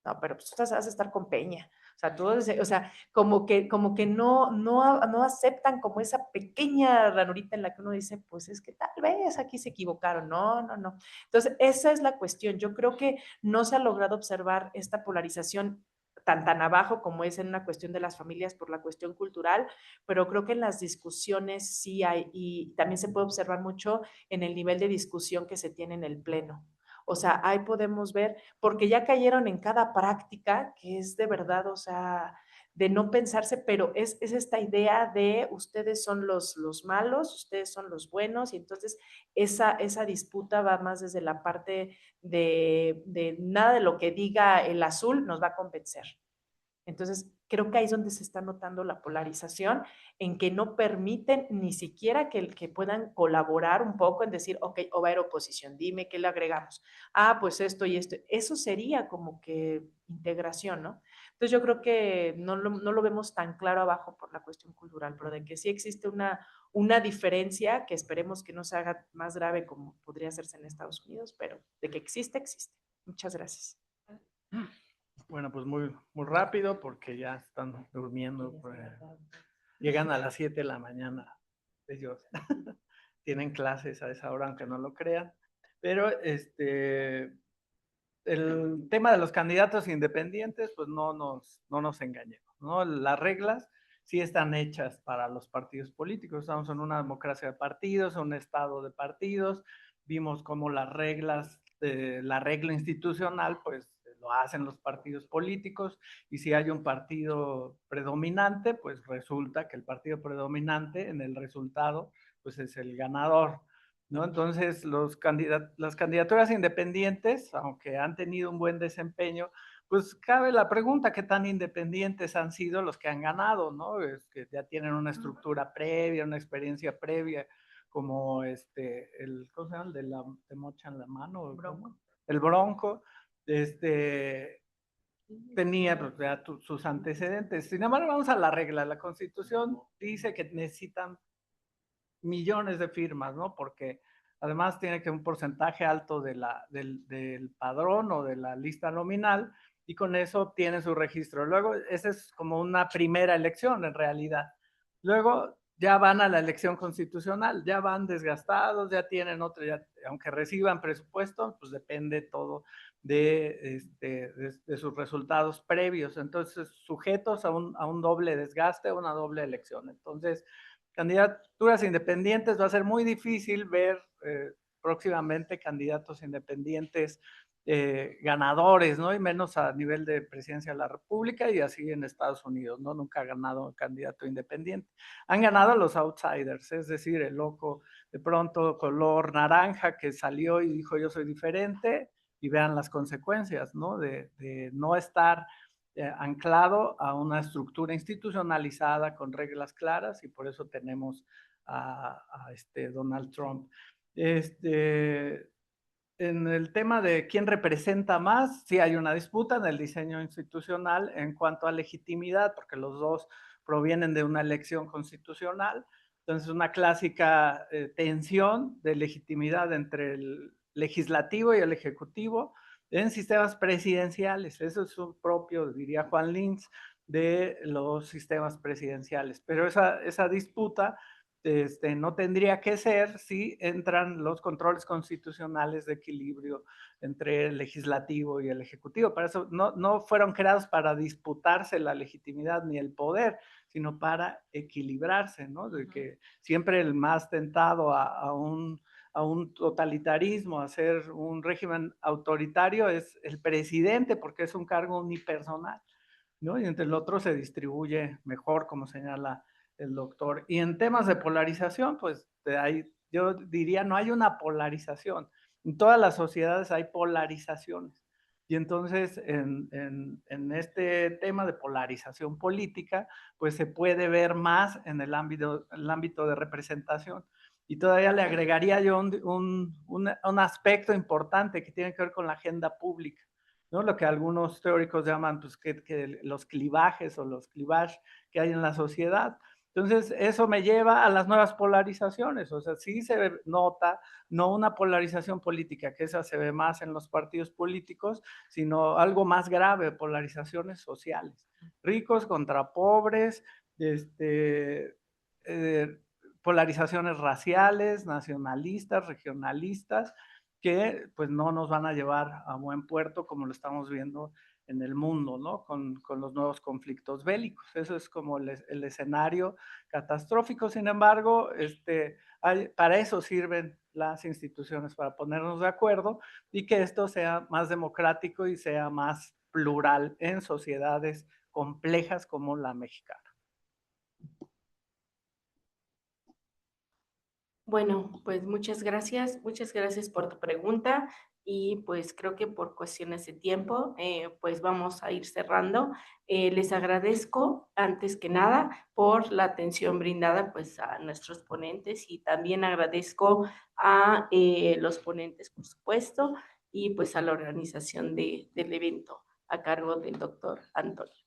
B: no, pero pues tú vas a estar con Peña. O sea, todos, o sea, como que no aceptan como esa pequeña ranurita en la que uno dice, pues es que tal vez aquí se equivocaron. No, no, no. Entonces, esa es la cuestión. Yo creo que no se ha logrado observar esta polarización tan abajo como es en una cuestión de las familias por la cuestión cultural, pero creo que en las discusiones sí hay, y también se puede observar mucho en el nivel de discusión que se tiene en el pleno. O sea, ahí podemos ver, porque ya cayeron en cada práctica que es de verdad, o sea, de no pensarse, pero es esta idea de ustedes son los malos, ustedes son los buenos, y entonces esa disputa va más desde la parte de nada de lo que diga el azul nos va a convencer. Entonces, creo que ahí es donde se está notando la polarización, en que no permiten ni siquiera que puedan colaborar un poco en decir, ok, o va a haber oposición, dime qué le agregamos. Ah, pues esto y esto. Eso sería como que integración, ¿no? Entonces, yo creo que no lo vemos tan claro abajo por la cuestión cultural, pero de que sí existe una diferencia que esperemos que no se haga más grave como podría hacerse en Estados Unidos, pero de que existe, existe. Muchas gracias.
D: Bueno, pues muy rápido porque ya están durmiendo. Pues, llegan a las 7 de la mañana. Ellos tienen clases a esa hora, aunque no lo crean. Pero el tema de los candidatos independientes, pues no nos engañemos, ¿no? Las reglas sí están hechas para los partidos políticos. Estamos en una democracia de partidos, un estado de partidos. Vimos cómo las reglas, la regla institucional, pues lo hacen los partidos políticos, y si hay un partido predominante, pues resulta que el partido predominante en el resultado, pues es el ganador, ¿no? Entonces, las candidaturas independientes, aunque han tenido un buen desempeño, pues cabe la pregunta, ¿qué tan independientes han sido los que han ganado, ¿no? Es que ya tienen una estructura previa, una experiencia previa, como ¿cómo se llama? Te mochan la mano.
B: Bronco.
D: El Bronco, tenía pues, ya sus antecedentes. Sin embargo, vamos a la regla. La Constitución dice que necesitan millones de firmas, ¿no? Porque además tiene que un porcentaje alto del padrón o de la lista nominal, y con eso tiene su registro. Luego, esa es como una primera elección en realidad. Luego ya van a la elección constitucional, ya van desgastados, ya tienen otro, aunque reciban presupuesto, pues depende todo de sus resultados previos. Entonces, sujetos a un doble desgaste, a una doble elección. Entonces, candidaturas independientes, va a ser muy difícil ver próximamente candidatos independientes ganadores, ¿no? Y menos a nivel de presidencia de la República, y así en Estados Unidos, ¿no? Nunca ha ganado un candidato independiente. Han ganado los outsiders, es decir, el loco de pronto color naranja que salió y dijo yo soy diferente, y vean las consecuencias, ¿no? De no estar anclado a una estructura institucionalizada con reglas claras, y por eso tenemos a Donald Trump. En el tema de quién representa más, sí hay una disputa en el diseño institucional en cuanto a legitimidad, porque los dos provienen de una elección constitucional. Entonces, una clásica tensión de legitimidad entre el legislativo y el ejecutivo en sistemas presidenciales. Eso es un propio, diría Juan Linz, de los sistemas presidenciales. Pero esa disputa no tendría que ser si entran los controles constitucionales de equilibrio entre el legislativo y el ejecutivo. Para eso no fueron creados para disputarse la legitimidad ni el poder, sino para equilibrarse, ¿no? De que siempre el más tentado a un totalitarismo, a ser un régimen autoritario, es el presidente, porque es un cargo unipersonal, ¿no? Y entre el otro se distribuye mejor, como señala el doctor. Y en temas de polarización, pues yo diría, no hay una polarización. En todas las sociedades hay polarizaciones. Y entonces, en este tema de polarización política, pues se puede ver más en el ámbito de representación. Y todavía le agregaría yo un aspecto importante que tiene que ver con la agenda pública, ¿no? Lo que algunos teóricos llaman pues, que los clivajes o los clivages que hay en la sociedad. Entonces, eso me lleva a las nuevas polarizaciones. O sea, sí se nota no una polarización política, que esa se ve más en los partidos políticos, sino algo más grave, polarizaciones sociales. Ricos contra pobres, polarizaciones raciales, nacionalistas, regionalistas, que pues no nos van a llevar a buen puerto como lo estamos viendo en el mundo, ¿no? Con los nuevos conflictos bélicos. Eso es como el escenario catastrófico. Sin embargo, para eso sirven las instituciones, para ponernos de acuerdo y que esto sea más democrático y sea más plural en sociedades complejas como la mexicana.
A: Bueno, pues muchas gracias por tu pregunta y pues creo que por cuestiones de tiempo, pues vamos a ir cerrando. Les agradezco antes que nada por la atención brindada pues a nuestros ponentes y también agradezco a los ponentes, por supuesto, y pues a la organización del evento a cargo del doctor Antonio.